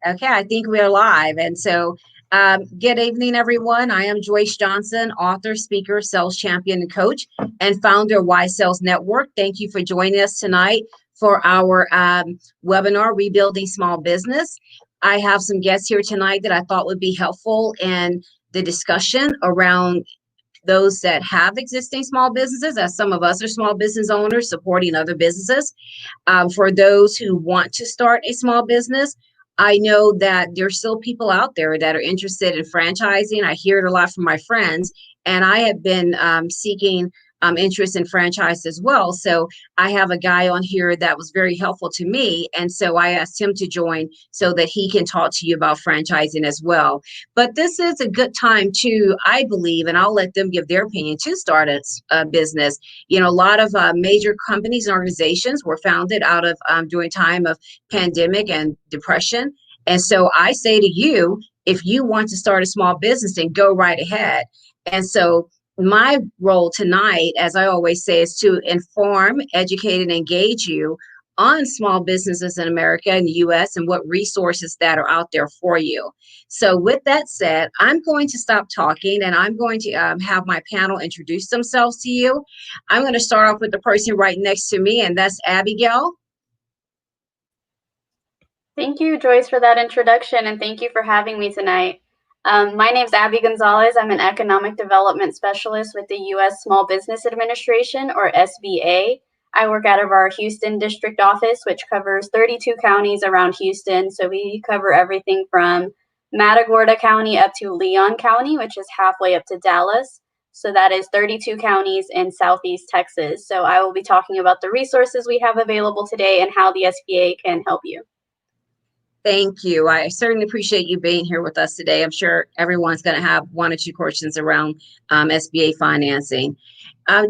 Okay, I think we are live. And so, good evening, everyone. I am Joyce Johnson, author, speaker, sales champion, and coach, and founder of Y Sales Network. Thank you for joining us tonight for our webinar, Rebuilding Small Business. I have some guests here tonight that I thought would be helpful in the discussion around those that have existing small businesses, as some of us are small business owners supporting other businesses. For those who want to start a small business, I know that there's still people out there that are interested in franchising. I hear it a lot from my friends, and I have been seeking interest in franchise as well. So I have a guy on here that was very helpful to me, and so I asked him to join so that he can talk to you about franchising as well. But this is a good time to, I believe, and I'll let them give their opinion, to start a business. You know, a lot of major companies and organizations were founded out of during time of pandemic and depression. And so I say to you, if you want to start a small business, then go right ahead. And so my role tonight, as I always say, is to inform, educate, and engage you on small businesses in America and the US and what resources that are out there for you. So with that said, I'm going to stop talking and I'm going to have my panel introduce themselves to you. I'm going to start off with the person right next to me, and that's Abigail. Thank you, Joyce, for that introduction, and thank you for having me tonight. My name is Abby Gonzalez. I'm an economic development specialist with the U.S. Small Business Administration, or SBA. I work out of our Houston district office, which covers 32 counties around Houston. So we cover everything from Matagorda County up to Leon County, which is halfway up to Dallas. So that is 32 counties in Southeast Texas. So I will be talking about the resources we have available today and how the SBA can help you. Thank you. I certainly appreciate you being here with us today. I'm sure everyone's going to have one or two questions around SBA financing.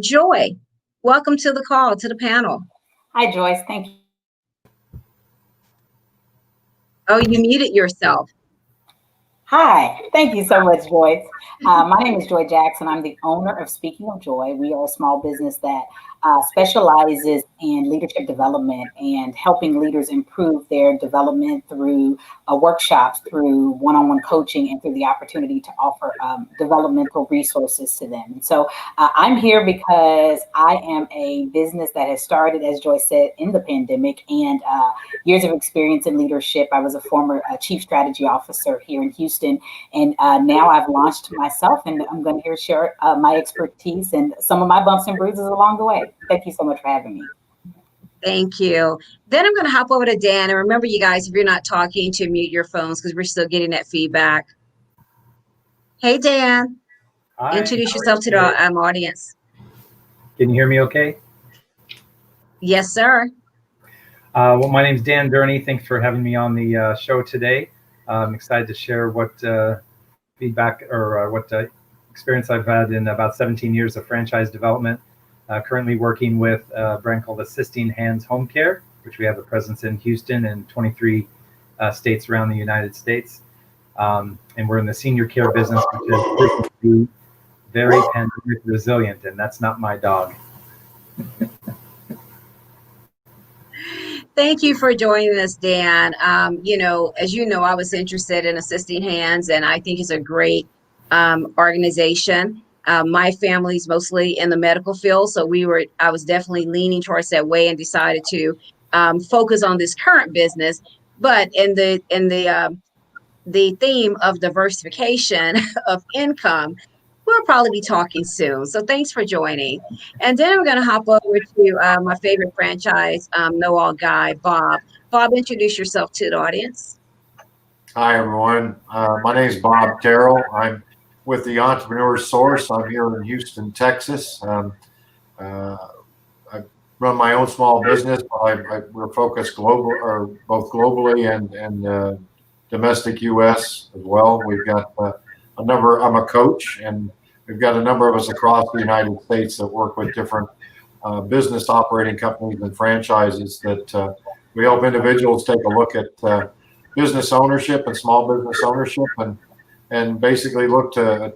Joy, welcome to the call, to the panel. Hi, Joyce. Thank you. Oh, you muted yourself. Hi. Thank you so much, Joyce. My name is Joy Jackson. I'm the owner of Speaking of Joy. We are a small business that specializes in leadership development and helping leaders improve their development through workshops, through one-on-one coaching, and through the opportunity to offer developmental resources to them. And so I'm here because I am a business that has started, as Joy said, in the pandemic, and years of experience in leadership. I was a former chief strategy officer here in Houston, and now I've launched myself, and I'm going to share my expertise and some of my bumps and bruises along the way. Thank you so much for having me. Thank you. Then I'm going to hop over to Dan. And remember, you guys, if you're not talking, to mute your phones because we're still getting that feedback. Hey, Dan. Hi. Introduce yourself to the audience. Can you hear me okay? Yes, sir. Well, my name's Dan Durney. Thanks for having me on the show today. I'm excited to share what feedback or what experience I've had in about 17 years of franchise development. Currently working with a brand called Assisting Hands Home Care, which we have a presence in Houston and 23 states around the United States. And we're in the senior care business, which is proven to be very pandemic resilient, and that's not my dog. Thank you for joining us, Dan. You know, as you know, I was interested in Assisting Hands, and I think it's a great organization. My family's mostly in the medical field, so I was definitely leaning towards that way and decided to focus on this current business. But in the theme of diversification of income, we'll probably be talking soon. So thanks for joining. And then I'm going to hop over to my favorite franchise know-all guy, Bob. Bob, introduce yourself to the audience. Hi, everyone. My name is Bob Terrell. I'm with the Entrepreneur Source. I'm here in Houston, Texas. I run my own small business. We're focused both globally and domestic U.S. as well. We've got a number. I'm a coach, and we've got a number of us across the United States that work with different business operating companies and franchises that we help individuals take a look at business ownership and small business ownership, and basically look to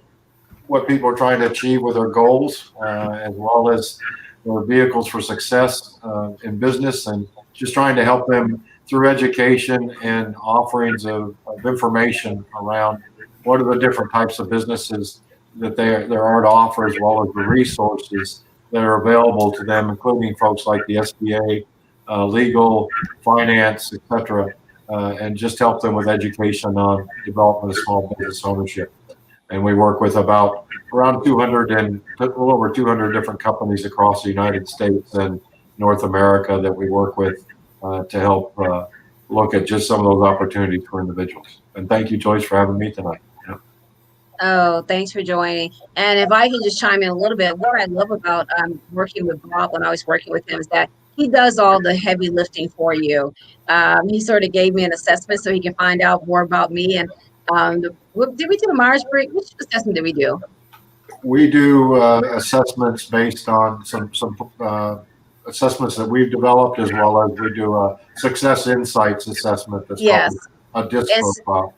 what people are trying to achieve with their goals, as well as their vehicles for success in business, and just trying to help them through education and offerings of information around what are the different types of businesses that there are to offer, as well as the resources that are available to them, including folks like the SBA, legal, finance, etc., and just help them with education on development of small business ownership. And we work with around 200 and a little over 200 different companies across the United States and North America that we work with to help look at just some of those opportunities for individuals. And thank you, Joyce, for having me tonight. Oh, thanks for joining. And if I can just chime in a little bit, what I love about working with Bob when I was working with him is that he does all the heavy lifting for you. He sort of gave me an assessment so he can find out more about me. And did we do a Myers-Briggs? Which assessment did we do? We do assessments based on some assessments that we've developed, as well as we do a success insights assessment that's called a DISC profile.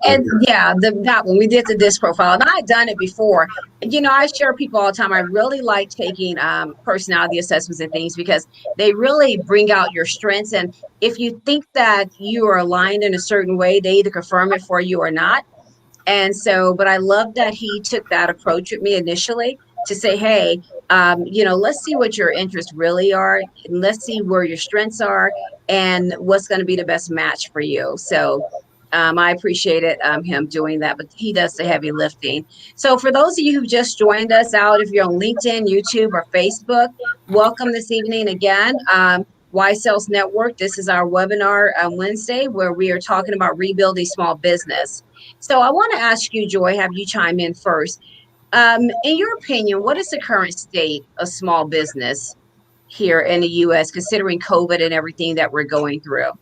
And yeah, that one, we did the DISC profile, and I've done it before. You know, I share people all the time. I really like taking personality assessments and things because they really bring out your strengths. And if you think that you are aligned in a certain way, they either confirm it for you or not. And so, but I love that he took that approach with me initially to say, hey, let's see what your interests really are. And let's see where your strengths are and what's going to be the best match for you. So I appreciated him doing that, but he does the heavy lifting. So for those of you who just joined us out, if you're on LinkedIn, YouTube, or Facebook, welcome this evening again. Y Sales Network. This is our webinar on Wednesday where we are talking about rebuilding small business. So I want to ask you, Joy, have you chime in first. In your opinion, what is the current state of small business here in the U.S., considering COVID and everything that we're going through?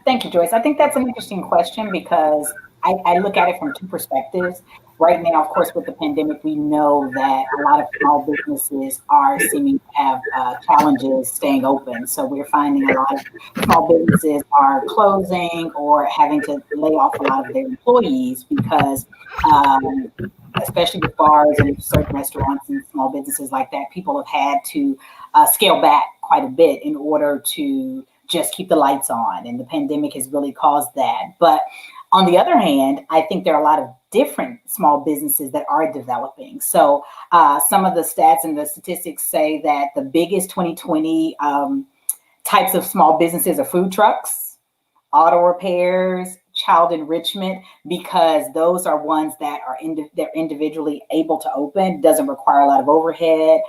Thank you, Joyce. I think that's an interesting question because I look at it from two perspectives. Right now, of course, with the pandemic, we know that a lot of small businesses are seeming to have challenges staying open. So we're finding a lot of small businesses are closing or having to lay off a lot of their employees because especially with bars and certain restaurants and small businesses like that, people have had to scale back quite a bit in order to just keep the lights on. And the pandemic has really caused that. But on the other hand, I think there are a lot of different small businesses that are developing. So some of the stats and the statistics say that the biggest 2020 types of small businesses are food trucks, auto repairs, child enrichment, because those are ones that are they're individually able to open, doesn't require a lot of overhead,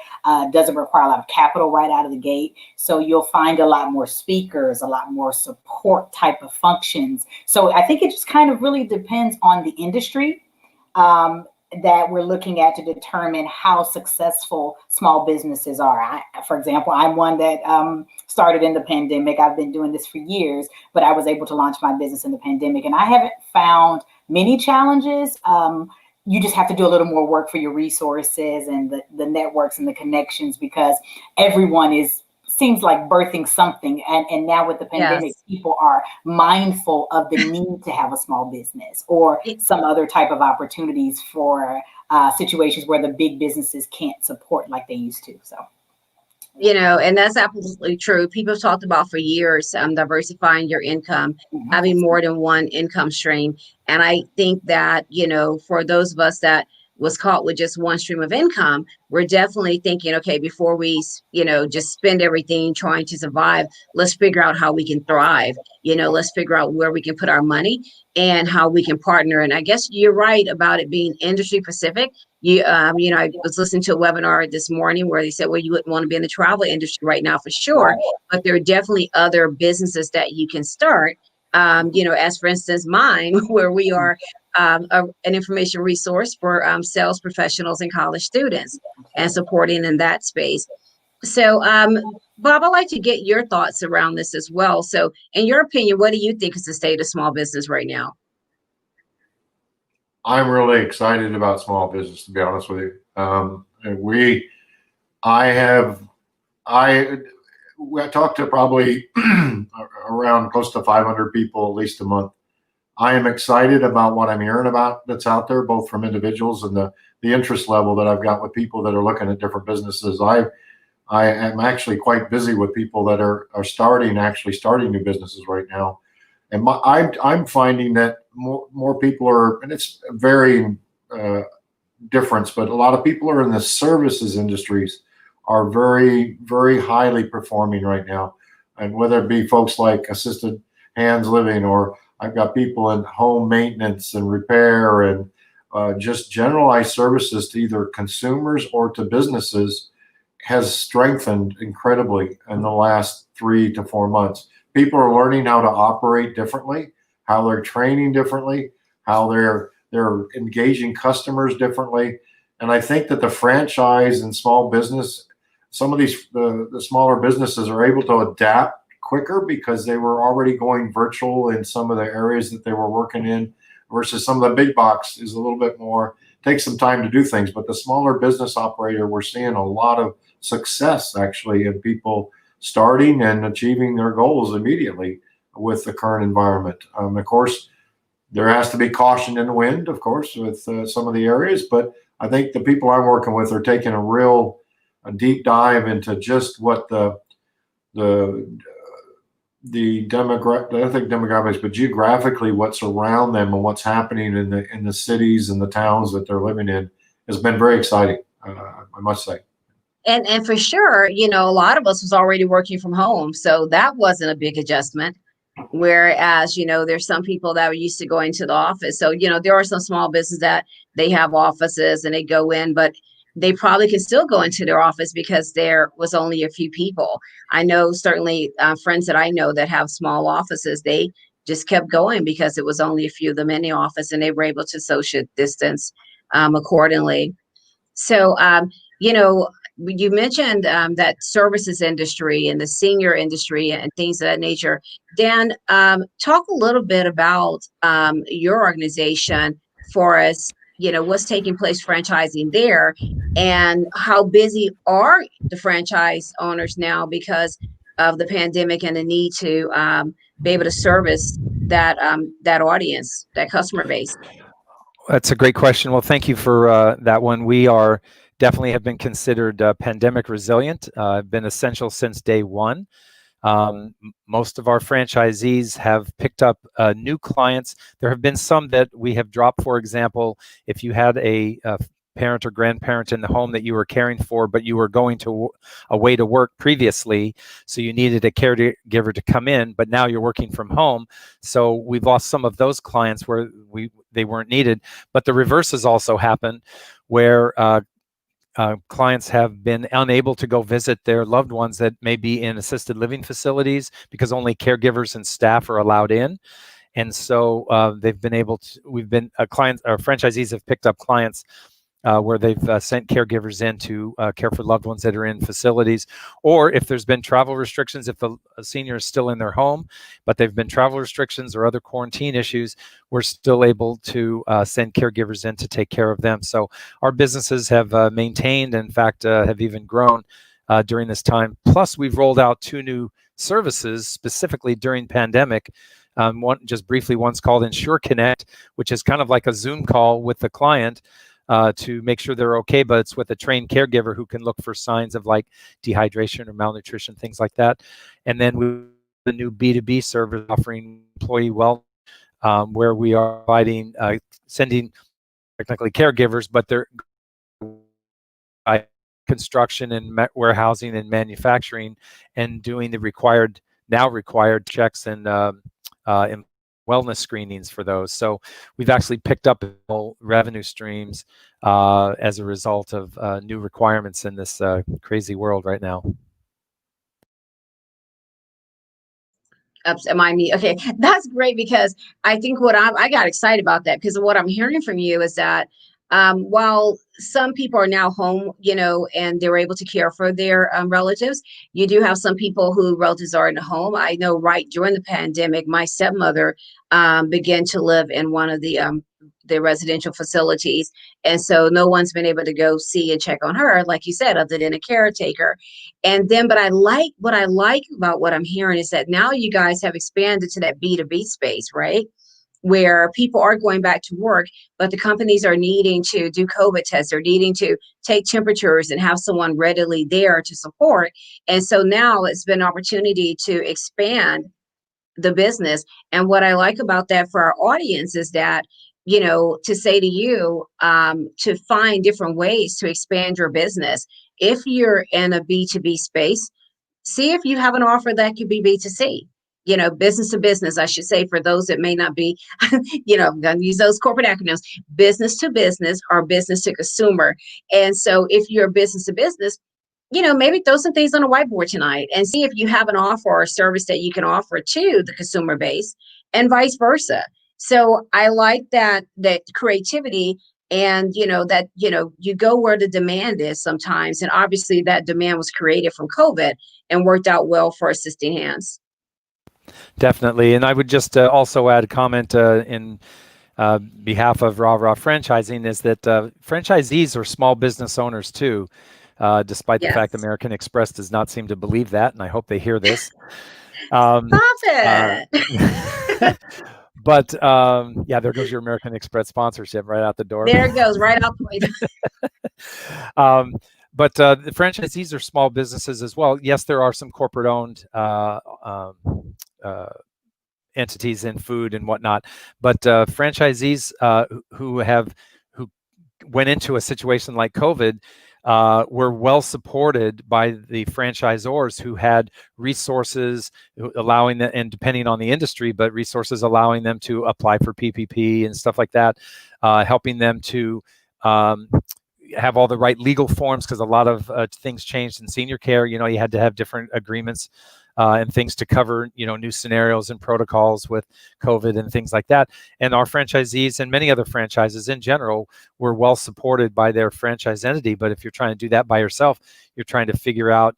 doesn't require a lot of capital right out of the gate. So you'll find a lot more speakers, a lot more support type of functions. So I think it just kind of really depends on the industry that we're looking at to determine how successful small businesses are. For example, I'm one that started in the pandemic. I've been doing this for years, but I was able to launch my business in the pandemic, and I haven't found many challenges. You just have to do a little more work for your resources and the networks and the connections, because everyone seems like birthing something. And now with the pandemic, people are mindful of the need to have a small business or some other type of opportunities for situations where the big businesses can't support like they used to. So, and that's absolutely true. People have talked about for years, diversifying your income, having more than one income stream. And I think that, for those of us that was caught with just one stream of income, we're definitely thinking, okay, before we, just spend everything trying to survive, let's figure out how we can thrive. Let's figure out where we can put our money and how we can partner. And I guess you're right about it being industry specific. I was listening to a webinar this morning where they said, well, you wouldn't want to be in the travel industry right now for sure, but there are definitely other businesses that you can start. As for instance, mine, where we are an information resource for sales professionals and college students and supporting in that space. So, Bob, I'd like to get your thoughts around this as well. So in your opinion, what do you think is the state of small business right now? I'm really excited about small business, to be honest with you. I talk to probably around close to 500 people at least a month. I am excited about what I'm hearing about that's out there, both from individuals and the interest level that I've got with people that are looking at different businesses. I am actually quite busy with people that are starting new businesses right now. And I'm finding that more people are, and it's varying difference, but a lot of people are in the services industries are very, very highly performing right now. And whether it be folks like assisted hands living, or I've got people in home maintenance and repair, and just generalized services to either consumers or to businesses, has strengthened incredibly in the last 3 to 4 months. People are learning how to operate differently, how they're training differently, how they're engaging customers differently. And I think that the franchise and small business, some of these the smaller businesses are able to adapt quicker because they were already going virtual in some of the areas that they were working in, versus some of the big box is a little bit more, takes some time to do things. But the smaller business operator, we're seeing a lot of success actually in people starting and achieving their goals immediately with the current environment. Of course, there has to be caution in the wind, of course, with some of the areas, but I think the people I'm working with are taking a deep dive into just what the I think demographics, but geographically what's around them and what's happening in the cities and the towns that they're living in has been very exciting, I must say. And for sure, a lot of us was already working from home, so that wasn't a big adjustment. Whereas, there's some people that were used to going to the office. So, there are some small businesses that they have offices and they go in, but they probably could still go into their office because there was only a few people. I know certainly friends that I know that have small offices, they just kept going because it was only a few of them in the office and they were able to social distance accordingly. So, you mentioned that services industry and the senior industry and things of that nature. Dan, talk a little bit about your organization for us, what's taking place franchising there, and how busy are the franchise owners now because of the pandemic and the need to be able to service that audience, that customer base. That's a great question. Well, thank you for that one. We are definitely have been considered pandemic resilient, been essential since day one. Most of our franchisees have picked up new clients. There have been some that we have dropped. For example, if you had a parent or grandparent in the home that you were caring for, but you were going to away to work previously, so you needed a caregiver to come in, but now you're working from home. So we've lost some of those clients where they weren't needed. But the reverse has also happened, where clients have been unable to go visit their loved ones that may be in assisted living facilities because only caregivers and staff are allowed in. And so they've been able to, our franchisees have picked up clients where they've sent caregivers in to care for loved ones that are in facilities, or if there's been travel restrictions, if a senior is still in their home, but they've been travel restrictions or other quarantine issues, we're still able to send caregivers in to take care of them. So our businesses have maintained, in fact, have even grown during this time. Plus, we've rolled out 2 new services specifically during pandemic. One, just briefly, one's called Insure Connect, which is kind of like a Zoom call with the client to make sure they're okay, but it's with a trained caregiver who can look for signs of like dehydration or malnutrition, things like that. And then we have the new B2B service offering employee wealth, where we are providing, sending technically caregivers, but they're construction and warehousing and manufacturing and doing the now required checks and wellness screenings for those. So we've actually picked up revenue streams as a result of new requirements in this crazy world right now. Am I me? Okay, that's great, because I think I got excited about that, because what I'm hearing from you is that while some people are now home, and they're able to care for their relatives, you do have some people who relatives are in the home. I know right during the pandemic, my stepmother began to live in one of the residential facilities. And so no one's been able to go see and check on her, like you said, other than a caretaker. And then, but what I like about what I'm hearing is that now you guys have expanded to that B2B space, right? where people are going back to work, but the companies are needing to do COVID tests, they're needing to take temperatures and have someone readily there to support. And so now it's been an opportunity to expand the business. And what I like about that for our audience is that, to say to you, to find different ways to expand your business. If you're in a B2B space, see if you have an offer that could be B2C, business to business, I should say, for those that may not be, I'm going to use those corporate acronyms, business to business or business to consumer. And so if you're business to business, maybe throw some things on a whiteboard tonight and see if you have an offer or a service that you can offer to the consumer base and vice versa. So I like that creativity and that you go where the demand is sometimes, and obviously that demand was created from COVID and worked out well for Assisting Hands. Definitely. And I would just also add a comment in behalf of Raw Franchising is that franchisees are small business owners too, despite the fact American Express does not seem to believe that, and I hope they hear this. Stop it! But yeah, there goes your American Express sponsorship right out the door. There it goes, right out the But the franchisees are small businesses as well. Yes, there are some corporate-owned entities in food and whatnot, but franchisees who went into a situation like COVID were well supported by the franchisors who had resources allowing them, and depending on the industry, but resources allowing them to apply for PPP and stuff like that, helping them to have all the right legal forms, because a lot of things changed in senior care. You had to have different agreements and things to cover, new scenarios and protocols with COVID and things like that. And our franchisees and many other franchises in general were well supported by their franchise entity. But if you're trying to do that by yourself, you're trying to figure out,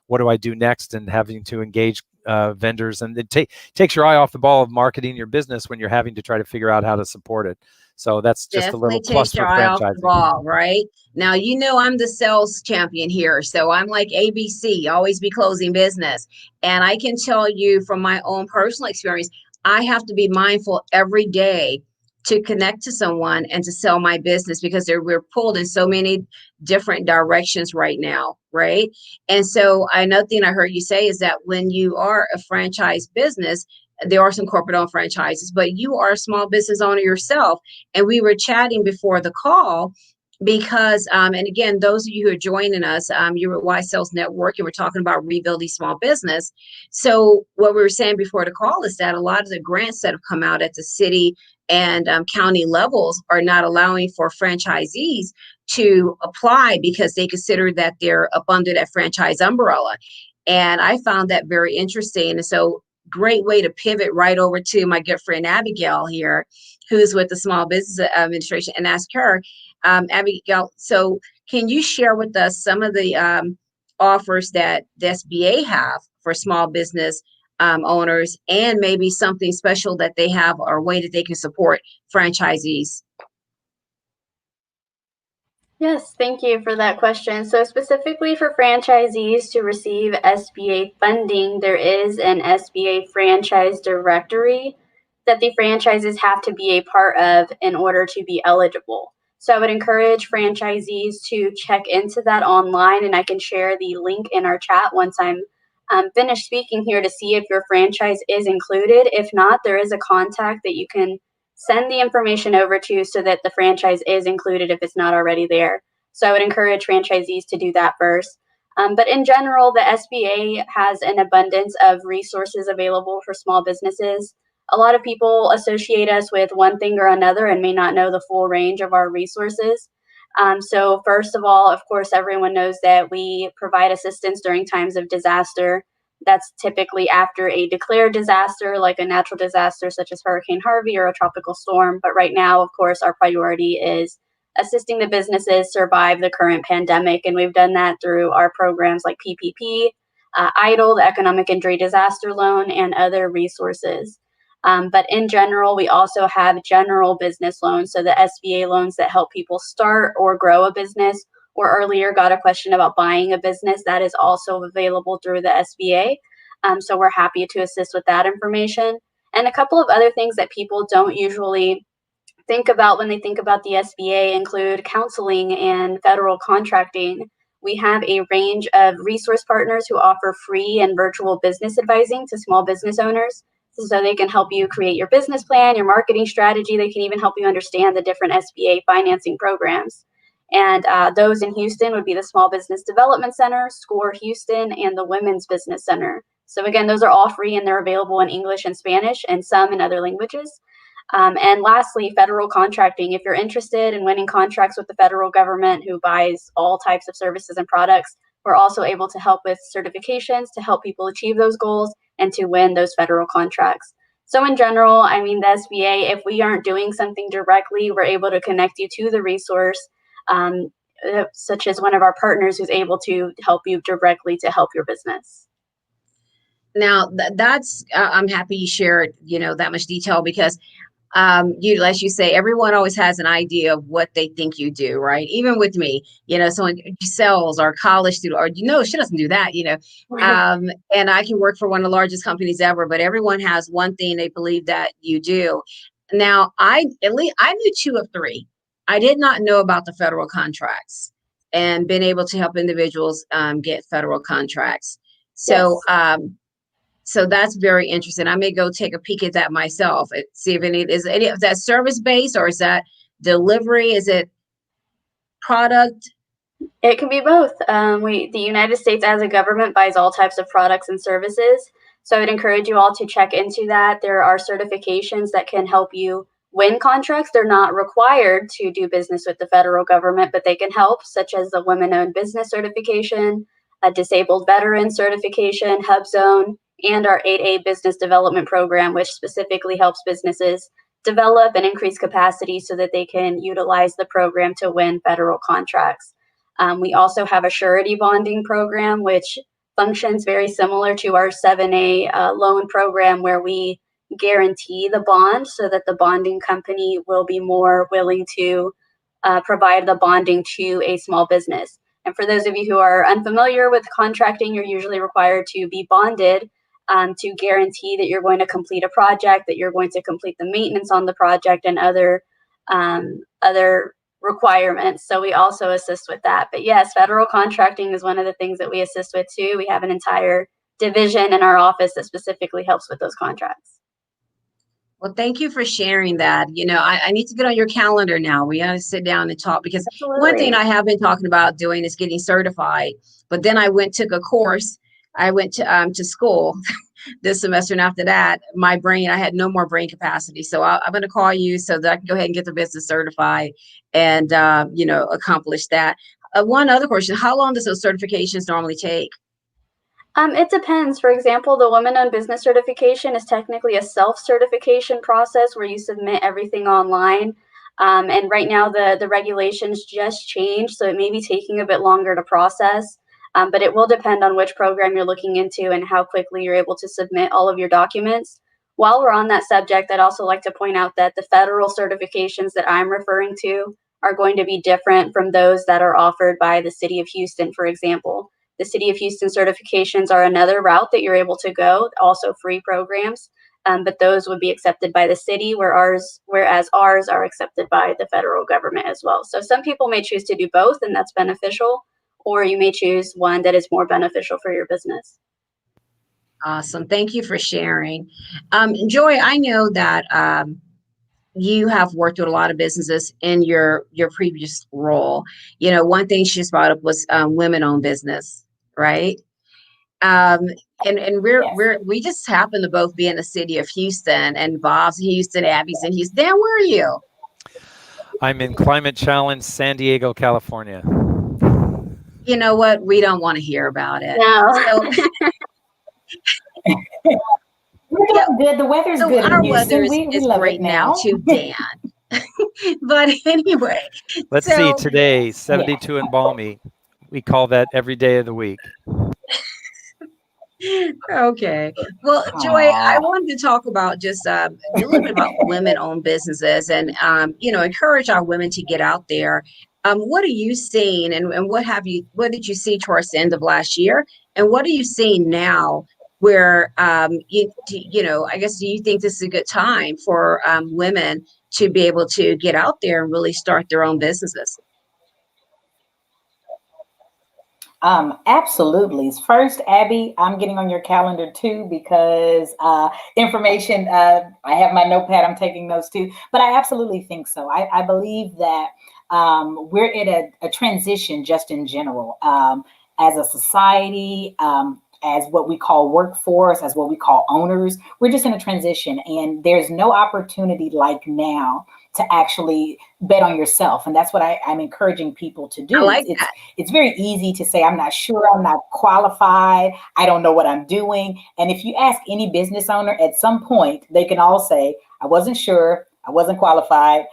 what do I do next, and having to engage vendors, and it takes your eye off the ball of marketing your business when you're having to try to figure out how to support it. So that's just definitely a little plus for eye off the franchising. ball, right? Now, I'm the sales champion here. So I'm like ABC, always be closing business. And I can tell you from my own personal experience, I have to be mindful every day to connect to someone and to sell my business, because we're pulled in so many different directions right now, right? And so another thing I heard you say is that when you are a franchise business, there are some corporate-owned franchises, but you are a small business owner yourself. And we were chatting before the call because, and again, those of you who are joining us, you're at Y Sales Network, and we're talking about rebuilding small business. So what we were saying before the call is that a lot of the grants that have come out at the city and county levels are not allowing for franchisees to apply because they consider that they're up under that franchise umbrella. And I found that very interesting. And so great way to pivot right over to my good friend Abigail here, who's with the Small Business Administration, and ask her, Abigail, so can you share with us some of the offers that the SBA have for small business owners, and maybe something special that they have or a way that they can support franchisees? Yes, thank you for that question. So specifically for franchisees to receive SBA funding, there is an SBA franchise directory that the franchises have to be a part of in order to be eligible. So I would encourage franchisees to check into that online, and I can share the link in our chat once I'm finished speaking here to see if your franchise is included. If not, there is a contact that you can send the information over to so that the franchise is included if it's not already there. So I would encourage franchisees to do that first. But in general, the SBA has an abundance of resources available for small businesses. A lot of people associate us with one thing or another and may not know the full range of our resources. So first of all, of course, everyone knows that we provide assistance during times of disaster. That's typically after a declared disaster, like a natural disaster such as Hurricane Harvey or a tropical storm. But right now, of course, our priority is assisting the businesses survive the current pandemic. And we've done that through our programs like PPP, EIDL, the Economic Injury Disaster Loan, and other resources. But in general, we also have general business loans. So the SBA loans that help people start or grow a business, or earlier got a question about buying a business, that is also available through the SBA. So we're happy to assist with that information. And a couple of other things that people don't usually think about when they think about the SBA include counseling and federal contracting. We have a range of resource partners who offer free and virtual business advising to small business owners. So they can help you create your business plan, your marketing strategy. They can even help you understand the different SBA financing programs. And those in Houston would be the Small Business Development Center, SCORE Houston, and the Women's Business Center. So again, those are all free and they're available in English and Spanish and some in other languages. And lastly, federal contracting. If you're interested in winning contracts with the federal government who buys all types of services and products, we're also able to help with certifications to help people achieve those goals and to win those federal contracts. So in general, I mean, the SBA, if we aren't doing something directly, we're able to connect you to the resource, such as one of our partners who's able to help you directly to help your business. Now that's I'm happy you shared, that much detail because as you say, everyone always has an idea of what they think you do, right? Even with me, someone sells or college student, or she doesn't do that, and I can work for one of the largest companies ever, but everyone has one thing they believe that you do. Now, I knew 2 of 3. I did not know about the federal contracts and been able to help individuals get federal contracts. So, Yes. So that's very interesting. I may go take a peek at that myself and see if is any of that service based or is that delivery? Is it product? It can be both. The United States as a government buys all types of products and services. So I'd encourage you all to check into that. There are certifications that can help you win contracts. They're not required to do business with the federal government, but they can help, such as the Women-Owned Business Certification, a Disabled Veteran Certification, Hub Zone, and our 8A Business Development Program, which specifically helps businesses develop and increase capacity so that they can utilize the program to win federal contracts. We also have a surety bonding program, which functions very similar to our 7A loan program, where we guarantee the bond so that the bonding company will be more willing to provide the bonding to a small business. And for those of you who are unfamiliar with contracting, you're usually required to be bonded to guarantee that you're going to complete a project, that you're going to complete the maintenance on the project, and other requirements. So we also assist with that. But yes, federal contracting is one of the things that we assist with too. We have an entire division in our office that specifically helps with those contracts. Well, thank you for sharing that. I need to get on your calendar now. We got to sit down and talk because Absolutely. One thing I have been talking about doing is getting certified. But then took a course. I went to school this semester, and after that, I had no more brain capacity. So I'm going to call you so that I can go ahead and get the business certified and accomplish that. One other question: how long does those certifications normally take? It depends. For example, the Women-Owned Business Certification is technically a self-certification process where you submit everything online. And right now, the regulations just changed, so it may be taking a bit longer to process. But it will depend on which program you're looking into and how quickly you're able to submit all of your documents. While we're on that subject, I'd also like to point out that the federal certifications that I'm referring to are going to be different from those that are offered by the City of Houston, for example. The City of Houston certifications are another route that you're able to go, also free programs, but those would be accepted by the city, whereas ours are accepted by the federal government as well. So some people may choose to do both, and that's beneficial, or you may choose one that is more beneficial for your business. Awesome. Thank you for sharing. Joy, I know that you have worked with a lot of businesses in your previous role. One thing she just brought up was women-owned business, right? And we just happen to both be in the city of Houston, and Bob's in Houston, Abby's in Houston. Dan, where are you? I'm in Climate Challenge, San Diego, California. You know what? We don't want to hear about it. No. We're doing good. The weather's good in Our Houston. weather We is love great it now. too, Dan. But anyway. Let's see, today, 72 and balmy. We call that every day of the week. Okay. Well, Joy, I wanted to talk about just a little bit about women-owned businesses and, encourage our women to get out there. What are you seeing and what did you see towards the end of last year? And what are you seeing now where I guess, do you think this is a good time for women to be able to get out there and really start their own businesses? Absolutely. First, Abby, I'm getting on your calendar too because information, I have my notepad, I'm taking notes too, but I absolutely think so. I believe that we're at a transition just in general as a society. As what we call workforce, as what we call owners, we're just in a transition, and there's no opportunity like now to actually bet on yourself, and that's what I'm encouraging people to I do. like It's that. it's very easy to say, I'm not sure, I'm not qualified, I don't know what I'm doing. And if you ask any business owner at some point, they can all say, I wasn't sure, I wasn't qualified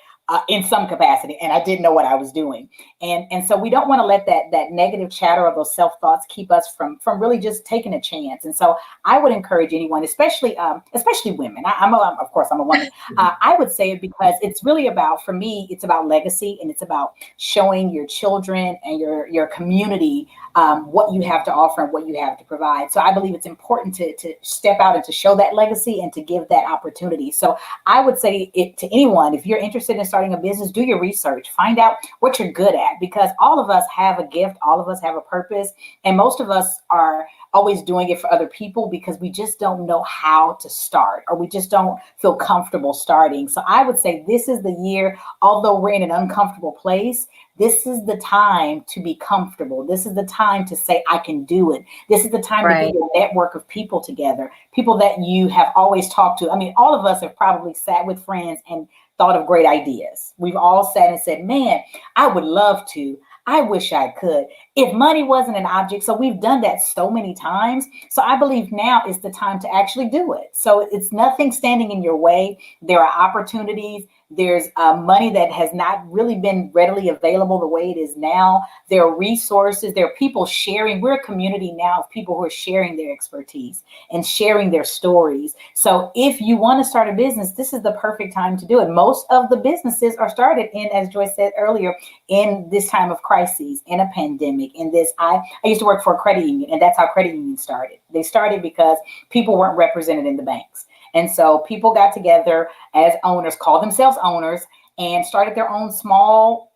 in some capacity, and I didn't know what I was doing. And so we don't want to let that negative chatter or those self thoughts keep us from really just taking a chance. And so I would encourage anyone, especially women. Of course I'm a woman. I would say it because it's really about, for me, it's about legacy, and it's about showing your children and your community what you have to offer and what you have to provide. So I believe it's important to step out and to show that legacy and to give that opportunity. So I would say it to anyone, if you're interested in starting a business, do your research, find out what you're good at, because all of us have a gift, all of us have a purpose, and most of us are always doing it for other people because we just don't know how to start, or we just don't feel comfortable starting. So I would say this is the year, although we're in an uncomfortable place, this is the time to be comfortable. This is the time to say, I can do it. This is the time to Right. get your network of people together, people that you have always talked to. I mean, all of us have probably sat with friends and thought of great ideas. We've all sat and said, man, I would love to. I wish I could. If money wasn't an object. So we've done that so many times. So I believe now is the time to actually do it. So it's nothing standing in your way. There are opportunities. There's money that has not really been readily available the way it is now. There are resources. There are people sharing. We're a community now of people who are sharing their expertise and sharing their stories. So if you want to start a business, this is the perfect time to do it. Most of the businesses are started in, as Joyce said earlier, in this time of crises, in a pandemic, in this. I used to work for a credit union, and that's how credit unions started. They started because people weren't represented in the banks. And so people got together as owners, called themselves owners, and started their own small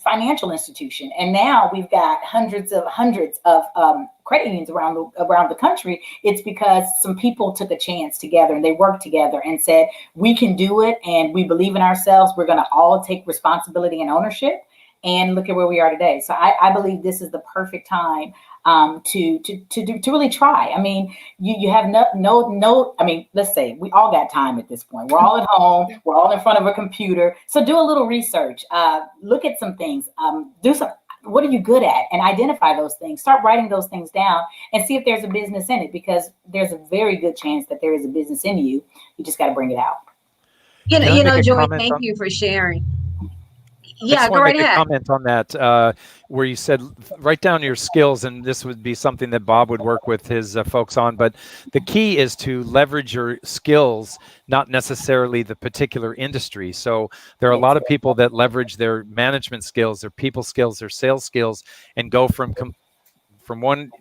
financial institution. And now we've got hundreds of credit unions around the country. It's because some people took a chance together and they worked together and said, we can do it, and we believe in ourselves. We're going to all take responsibility and ownership. And look at where we are today. So I believe this is the perfect time to really try. I mean, you have no. I mean, let's say we all got time at this point. We're all at home. We're all in front of a computer. So do a little research. Look at some things. Do some. What are you good at? And identify those things. Start writing those things down and see if there's a business in it, because there's a very good chance that there is a business in you. You just got to bring it out. You know, Can I make a Joy, comment thank on? you for sharing. I Yeah, just go want to right make a ahead. comment on that, where you said write down your skills, and this would be something that Bob would work with his folks on. But the key is to leverage your skills, not necessarily the particular industry. So there are a lot of people that leverage their management skills, their people skills, their sales skills, and go from one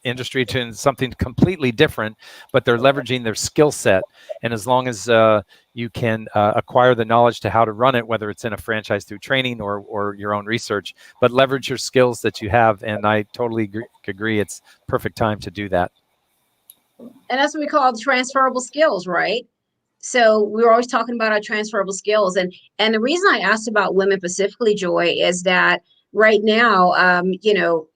industry to something completely different, but they're leveraging their skill set. And as long as you can acquire the knowledge to how to run it, whether it's in a franchise through training or your own research, but leverage your skills that you have. And I totally agree. It's perfect time to do that. And that's what we call transferable skills, right? So we were always talking about our transferable skills, and the reason I asked about women specifically, Joy, is that right now,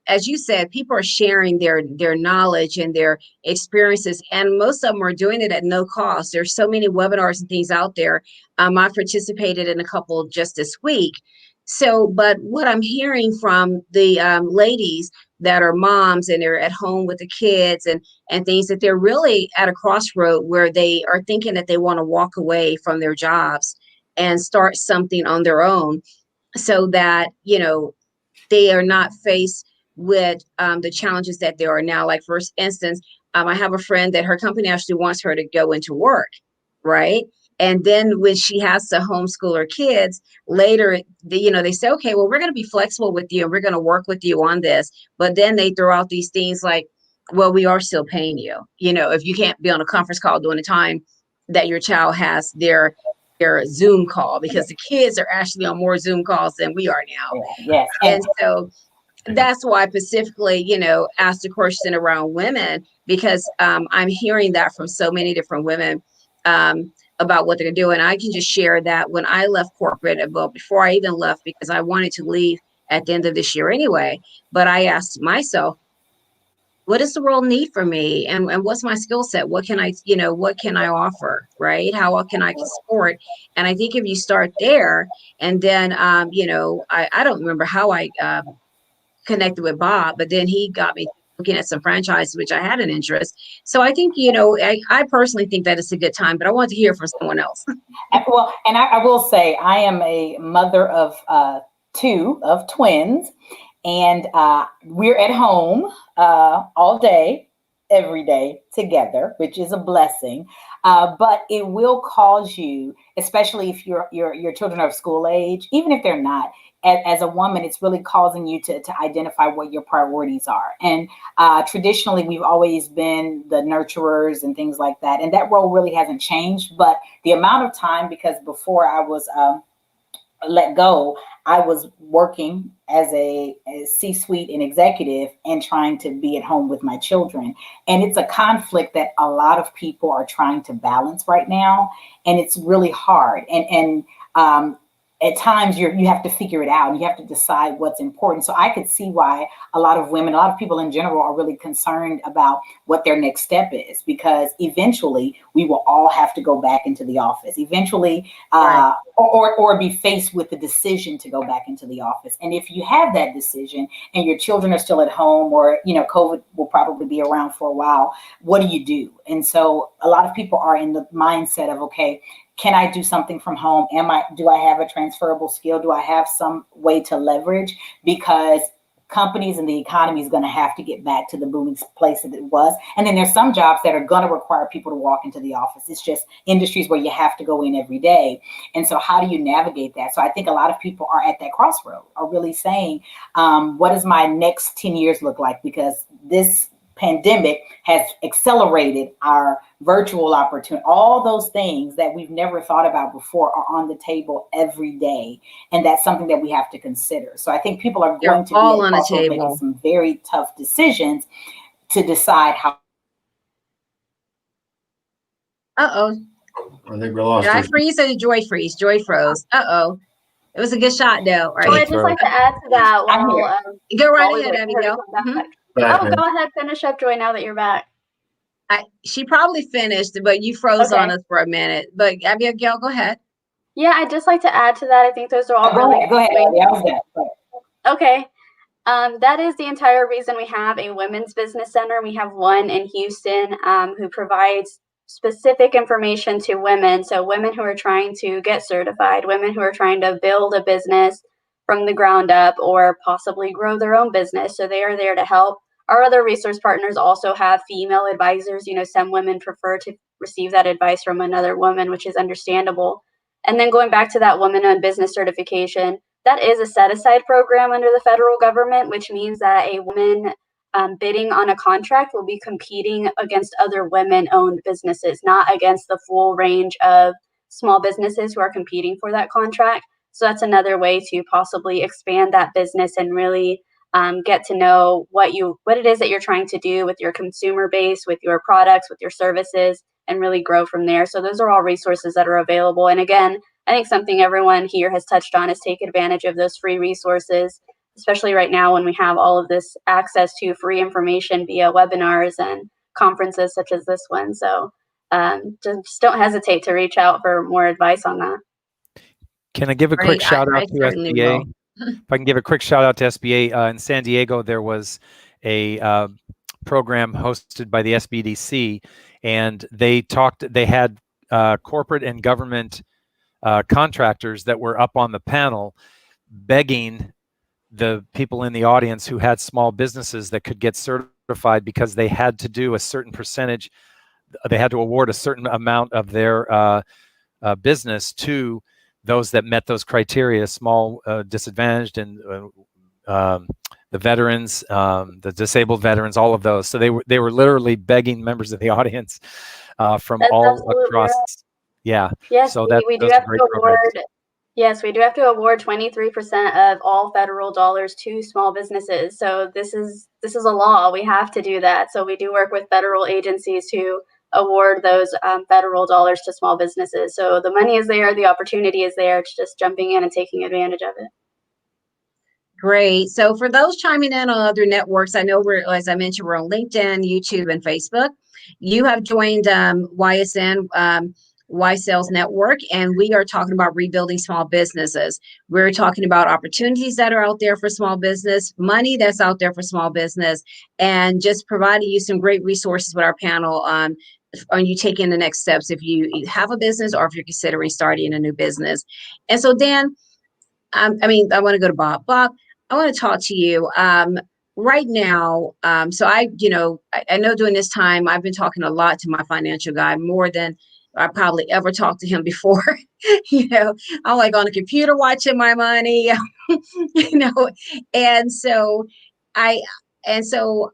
as you said, people are sharing their knowledge and their experiences, and most of them are doing it at no cost. There's so many webinars and things out there. I participated in a couple just this week. So, but what I'm hearing from the ladies that are moms and they're at home with the kids and things, that they're really at a crossroad where they are thinking that they want to walk away from their jobs and start something on their own, so that they are not faced with the challenges that there are now. Like, for instance, I have a friend that her company actually wants her to go into work, right? And then when she has to homeschool her kids later, they say, okay, well, we're going to be flexible with you and we're going to work with you on this. But then they throw out these things like, well, we are still paying you. If you can't be on a conference call during the time that your child has their Zoom call, because the kids are actually on more Zoom calls than we are now. Yes. And so that's why I specifically, asked the question around women, because I'm hearing that from so many different women about what they're doing. I can just share that when I left corporate, well, before I even left, because I wanted to leave at the end of this year anyway, but I asked myself, what does the world need from me, and what's my skill set? What can I offer, right? How can I support? And I think if you start there, and then I don't remember how I connected with Bob, but then he got me looking at some franchises, which I had an interest. So I think, I personally think that it's a good time, but I want to hear from someone else. Well, and I will say I am a mother of two of twins, and we're at home all day, every day together, which is a blessing. But it will cause you, especially if your children are of school age, even if they're not, as a woman, it's really causing you to identify what your priorities are. And traditionally, we've always been the nurturers and things like that. And that role really hasn't changed. But the amount of time, because before I was let go, I was working as a C-suite and executive and trying to be at home with my children. And it's a conflict that a lot of people are trying to balance right now. And it's really hard. And at times you have to figure it out and you have to decide what's important. So I could see why a lot of women, a lot of people in general are really concerned about what their next step is, because eventually we will all have to go back into the office eventually, Right. or be faced with the decision to go back into the office. And if you have that decision and your children are still at home, or, COVID will probably be around for a while, what do you do? And so a lot of people are in the mindset of, okay, can I do something from home? Do I have a transferable skill? Do I have some way to leverage? Because companies and the economy is going to have to get back to the booming place that it was. And then there's some jobs that are going to require people to walk into the office. It's just industries where you have to go in every day. And so how do you navigate that? So I think a lot of people are at that crossroad, are really saying, what does my next 10 years look like? Because this pandemic has accelerated our virtual opportunity. All those things that we've never thought about before are on the table every day. And that's something that we have to consider. So I think people are going to be all on the also making table. some very tough decisions to decide how. Uh-oh. I think we lost Did I her. freeze or did Joy freeze? Joy froze. Uh-oh. It was a good shot though, So right? I'd just like to add to that I'm here. while Go right while we ahead, wait for her to Abigail. come back. Back Oh, in. go ahead, finish up, Joy, now that you're back. She probably finished, but you froze on Okay. us for a minute. But Abigail, go ahead. Yeah, I'd just like to add to that. I think those are all Go really ahead. Go ahead. good Abby. I was there. Go ahead. Okay. That is the entire reason we have a women's business center. We have one in Houston who provides specific information to women. So women who are trying to get certified, women who are trying to build a business from the ground up or possibly grow their own business. So they are there to help. Our other resource partners also have female advisors. Some women prefer to receive that advice from another woman, which is understandable. And then going back to that woman-owned business certification, that is a set-aside program under the federal government, which means that a woman bidding on a contract will be competing against other women-owned businesses, not against the full range of small businesses who are competing for that contract. So that's another way to possibly expand that business and really get to know what it is that you're trying to do with your consumer base, with your products, with your services, and really grow from there. So those are all resources that are available. And again, I think something everyone here has touched on is take advantage of those free resources, especially right now when we have all of this access to free information via webinars and conferences such as this one. So just don't hesitate to reach out for more advice on that. Can I give a quick Right. shout out I to certainly SBA? will. If I can give a quick shout out to SBA, in San Diego, there was a program hosted by the SBDC, and they had corporate and government contractors that were up on the panel begging the people in the audience who had small businesses that could get certified, because they had to do a certain percentage, they had to award a certain amount of their business to those that met those criteria, small, disadvantaged, and the veterans, the disabled veterans, all of those. So they were literally begging members of the audience from That's all absolutely across. right. Yeah. Yes, So we do those are have great to programs. award. Yes, we do have to award 23% of all federal dollars to small businesses. So this is a law. We have to do that. So we do work with federal agencies to award those federal dollars to small businesses. So the money is there, the opportunity is there. It's just jumping in and taking advantage of it. Great. So for those chiming in on other networks, I know as I mentioned, we're on LinkedIn, YouTube, and Facebook. You have joined YSN, Y Sales Network, and we are talking about rebuilding small businesses. We're talking about opportunities that are out there for small business, money that's out there for small business, and just providing you some great resources with our panel on you taking the next steps if you have a business or if you're considering starting a new business. And so, Dan, I want to go to Bob. Bob, I want to talk to you right now. So I know during this time, I've been talking a lot to my financial guy, more than I probably ever talked to him before. I'm like on the computer watching my money, and so I, and so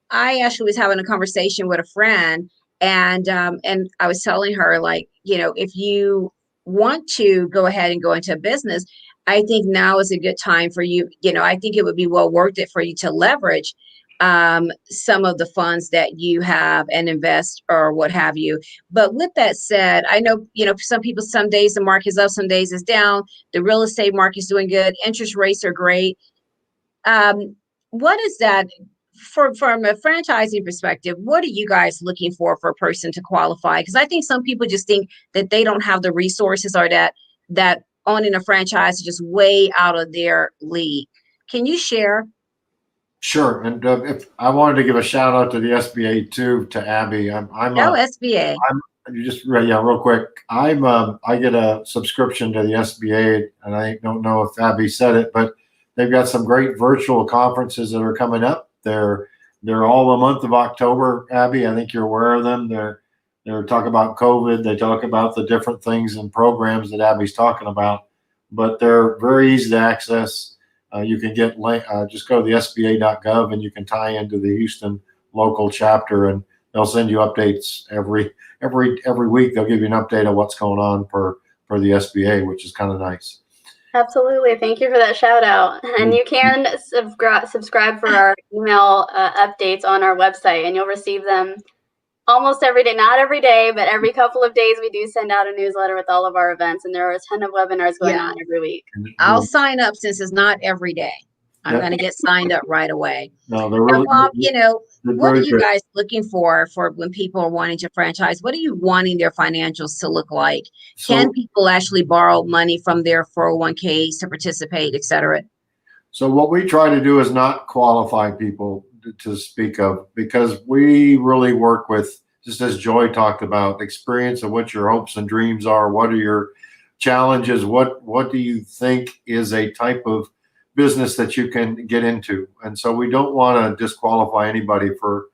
I actually was having a conversation with a friend, and I was telling her, like, if you want to go ahead and go into a business, I think now is a good time for you. I think it would be well worth it for you to leverage some of the funds that you have and invest or what have you. But with that said, I know, some people, some days the market is up, some days it's down. The real estate market is doing good. Interest rates are great. What is that from a franchising perspective? What are you guys looking for a person to qualify? Because I think some people just think that they don't have the resources, or that owning a franchise is just way out of their league. Can you share? Sure. And if I wanted to give a shout out to the SBA too, to Abby. SBA. You just real quick. I get a subscription to the SBA, and I don't know if Abby said it, but they've got some great virtual conferences that are coming up. They're all the month of October. Abby, I think you're aware of them. They're talking about COVID. They talk about the different things and programs that Abby's talking about, but they're very easy to access. You can get just go to the SBA.gov and you can tie into the Houston local chapter, and they'll send you updates every week. They'll give you an update of what's going on for the SBA, which is kind of nice. Absolutely. Thank you for that shout out. And you can subscribe for our email updates on our website, and you'll receive them almost every day. Not every day, but every couple of days we do send out a newsletter with all of our events, and there are a ton of webinars going on every week. I'll sign up since it's not every day. I'm going to get signed up right away. No, they're really, Bob, what are you good. guys looking for when people are wanting to franchise? What are you wanting their financials to look like? Can people actually borrow money from their 401ks to participate, et cetera? So what we try to do is not qualify people to speak of, because we really work with, just as Joy talked about, experience of what your hopes and dreams are. What are your challenges? What do you think is a type of business that you can get into? And so we don't want to disqualify anybody for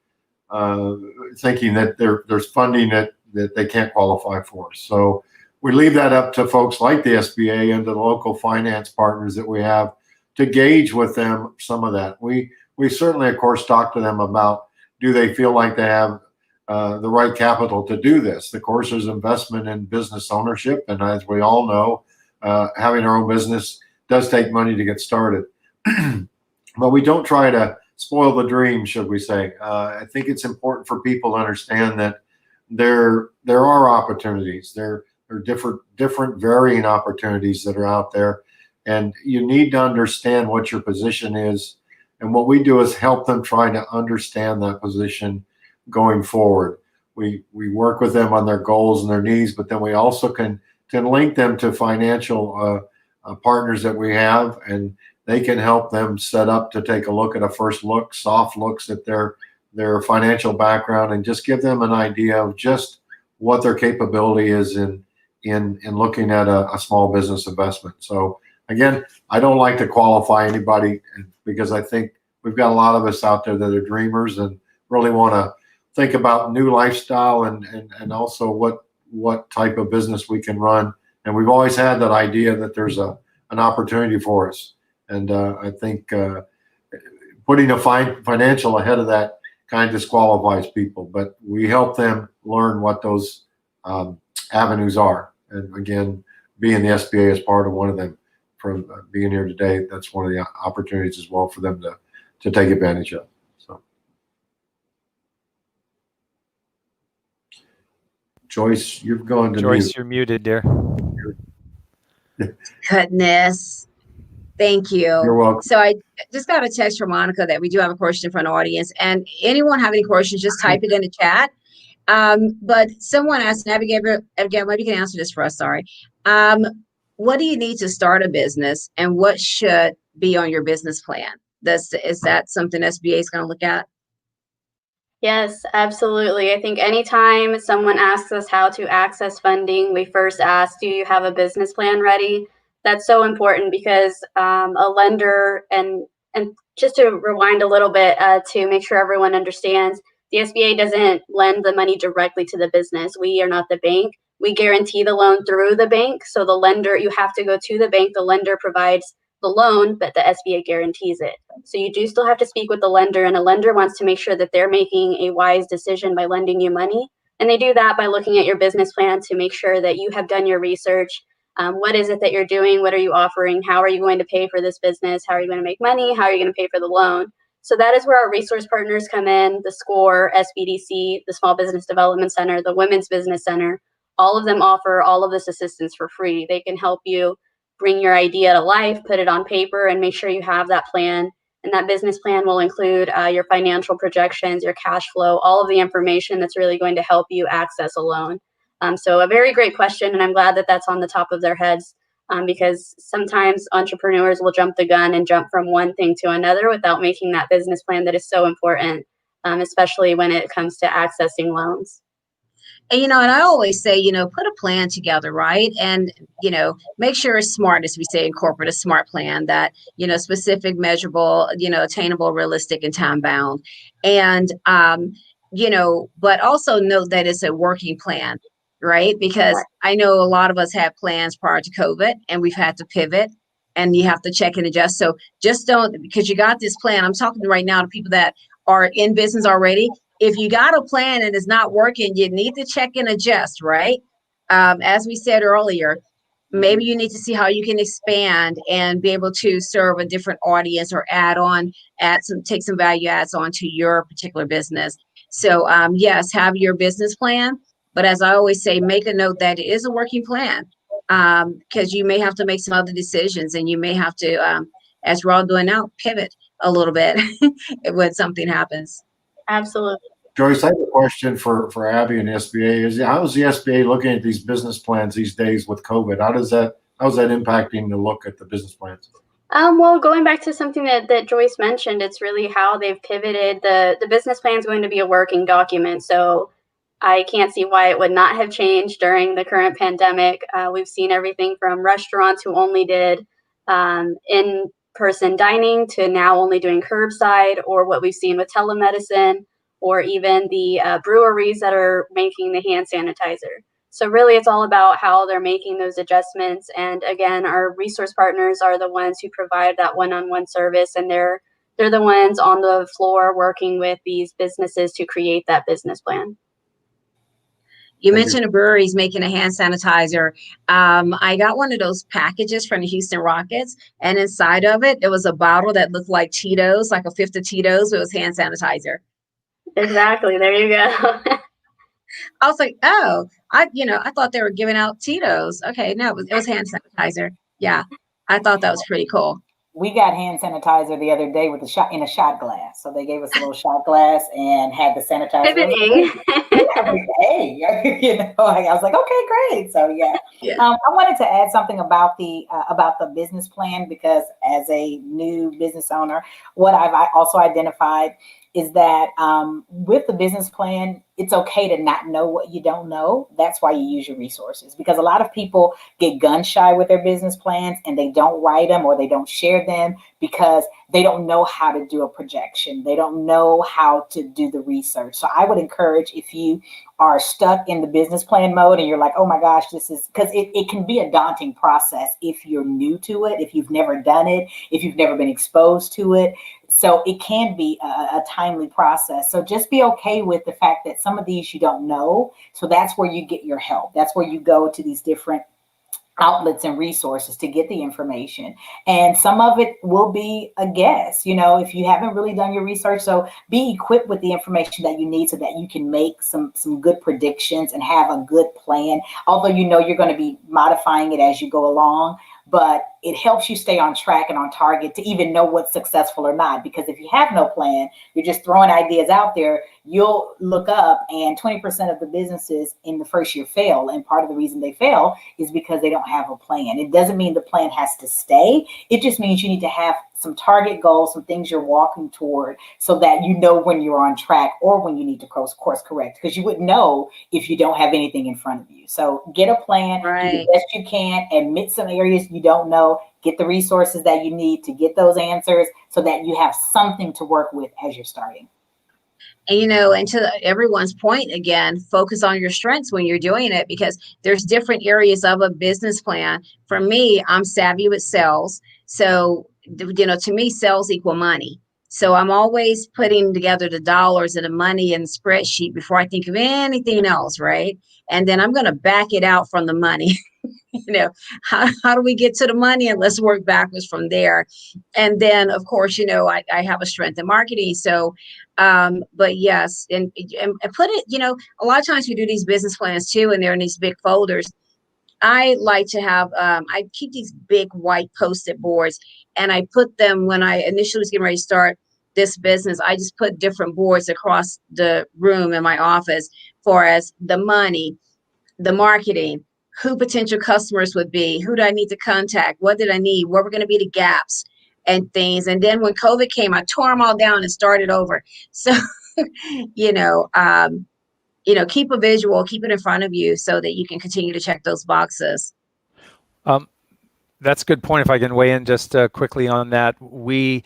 thinking that there's funding that they can't qualify for. So we leave that up to folks like the SBA and the local finance partners that we have to gauge with them some of that. We certainly, of course, talk to them about, do they feel like they have the right capital to do this? Of course, there's investment in business ownership, and as we all know, having our own business does take money to get started. But we don't try to spoil the dream, should we say. I think it's important for people to understand that there are opportunities. There are different varying opportunities that are out there, and you need to understand what your position is. And what we do is help them try to understand that position going forward. We work with them on their goals and their needs, but then we also can link them to financial partners that we have, and they can help them set up to take a look at a first look, soft looks at their financial background, and just give them an idea of just what their capability is in looking at a small business investment. So again, I don't like to qualify anybody, because I think we've got a lot of us out there that are dreamers and really want to think about new lifestyle and also what type of business we can run. And we've always had that idea that there's an opportunity for us. And I think putting a financial ahead of that kind of disqualifies people. But we help them learn what those avenues are. And again, being the SBA is part of one of them. From being here today, that's one of the opportunities as well for them to take advantage of. So, Joyce, you've gone to Joyce, mute. you're muted, dear. Goodness. Thank you. You're welcome. So I just got a text from Monica that we do have a question from an audience, and anyone have any questions, just type it in the chat. But someone asked, Abigail, maybe you can answer this for us, sorry. What do you need to start a business, and what should be on your business plan? Is that something SBA is going to look at? Yes, absolutely. I think anytime someone asks us how to access funding, we first ask, do you have a business plan ready? That's so important because a lender, and just to rewind a little bit to make sure everyone understands, the SBA doesn't lend the money directly to the business. We are not the bank. We guarantee the loan through the bank. So the lender, you have to go to the bank. The lender provides the loan, but the SBA guarantees it. So you do still have to speak with the lender, and a lender wants to make sure that they're making a wise decision by lending you money. And they do that by looking at your business plan to make sure that you have done your research. What is it that you're doing? What are you offering? How are you going to pay for this business? How are you going to make money? How are you going to pay for the loan? So that is where our resource partners come in, the SCORE, SBDC, the Small Business Development Center, the Women's Business Center. All of them offer all of this assistance for free. They can help you bring your idea to life, put it on paper, and make sure you have that plan. And that business plan will include your financial projections, your cash flow, all of the information that's really going to help you access a loan. So a very great question, and I'm glad that that's on the top of their heads because sometimes entrepreneurs will jump the gun and jump from one thing to another without making that business plan that is so important, especially when it comes to accessing loans. And, and I always say, put a plan together, right? And, make sure it's smart, as we say in corporate, a smart plan that, specific, measurable, attainable, realistic, and time bound. And, but also note that it's a working plan, right? Because I know a lot of us had plans prior to COVID and we've had to pivot and you have to check and adjust. So just don't, because you got this plan. I'm talking right now to people that are in business already. If you got a plan and it's not working, you need to check and adjust, right? As we said earlier, maybe you need to see how you can expand and be able to serve a different audience or take some value adds onto your particular business. So yes, have your business plan, but as I always say, make a note that it is a working plan because you may have to make some other decisions and you may have to, as we're all doing now, pivot a little bit when something happens. Absolutely. Joyce, I have a question for Abby and SBA. How is the SBA looking at these business plans these days with COVID? How's that impacting the look at the business plans? Well, going back to something that Joyce mentioned, it's really how they've pivoted. The business plan is going to be a working document. So I can't see why it would not have changed during the current pandemic. We've seen everything from restaurants who only did in-person dining to now only doing curbside, or what we've seen with telemedicine, or even the breweries that are making the hand sanitizer. So really, it's all about how they're making those adjustments. And again, our resource partners are the ones who provide that one-on-one service, and they're the ones on the floor working with these businesses to create that business plan. You mentioned a brewery's making a hand sanitizer. I got one of those packages from the Houston Rockets, and inside of it, it was a bottle that looked like Tito's, like a fifth of Tito's. It was hand sanitizer. Exactly. There you go. I was like, oh, I thought they were giving out Tito's. Okay, no, it was hand sanitizer. Yeah, I thought that was pretty cool. We got hand sanitizer the other day with in a shot glass. So they gave us a little shot glass and had the sanitizer. I was like, okay, great. So yeah. I wanted to add something about the business plan, because as a new business owner, what I've also identified is that with the business plan, it's okay to not know what you don't know. That's why you use your resources, because a lot of people get gun shy with their business plans and they don't write them or they don't share them because they don't know how to do a projection. They don't know how to do the research. So I would encourage, if you are stuck in the business plan mode and you're like, oh my gosh, this is, because it can be a daunting process if you're new to it, if you've never done it, if you've never been exposed to it. So it can be a timely process. So just be okay with the fact that some of these you don't know. So that's where you get your help. That's where you go to these different outlets and resources to get the information. And some of it will be a guess, if you haven't really done your research. So be equipped with the information that you need so that you can make some good predictions and have a good plan. Although you're going to be modifying it as you go along, but it helps you stay on track and on target to even know what's successful or not. Because if you have no plan, you're just throwing ideas out there, you'll look up and 20% of the businesses in the first year fail. And part of the reason they fail is because they don't have a plan. It doesn't mean the plan has to stay. It just means you need to have some target goals, some things you're walking toward, so that you know when you're on track or when you need to course correct, because you wouldn't know if you don't have anything in front of you. So get a plan, do the best you can, admit some areas you don't know, get the resources that you need to get those answers so that you have something to work with as you're starting. And to everyone's point, again, focus on your strengths when you're doing it, because there's different areas of a business plan. For me, I'm savvy with sales. So, to me, sales equal money. So I'm always putting together the dollars and the money in the spreadsheet before I think of anything else, right? And then I'm going to back it out from the money. How do we get to the money, and let's work backwards from there. And then, of course, I have a strength in marketing. So, but yes, and put it, a lot of times we do these business plans too, and they're in these big folders. I like to have, I keep these big white Post-it boards, and I put them when I initially was getting ready to start this business. I just put different boards across the room in my office for as the money, the marketing, who potential customers would be, who do I need to contact, what did I need, what were going to be the gaps and things. And then when COVID came, I tore them all down and started over. So, keep a visual, keep it in front of you so that you can continue to check those boxes. That's a good point. If I can weigh in just quickly on that, we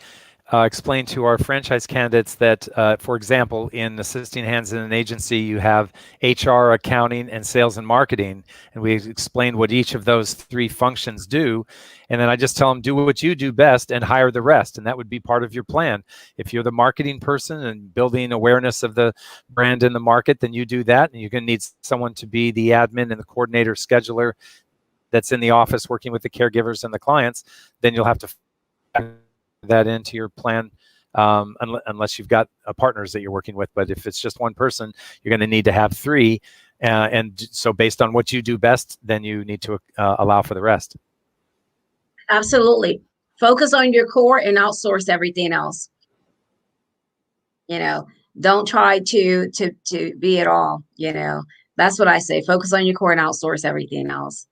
explain to our franchise candidates that, for example, in assisting hands in an agency, you have HR, accounting, and sales and marketing. And we explain what each of those three functions do. And then I just tell them, do what you do best and hire the rest. And that would be part of your plan. If you're the marketing person and building awareness of the brand in the market, then you do that. And you're going to need someone to be the admin and the coordinator, scheduler that's in the office working with the caregivers and the clients. Then you'll have to that into your plan, unless you've got partners that you're working with. But if it's just one person, you're going to need to have three. And so based on what you do best, then you need to allow for the rest. Absolutely. Focus on your core and outsource everything else. Don't try to be it all. That's what I say. Focus on your core and outsource everything else.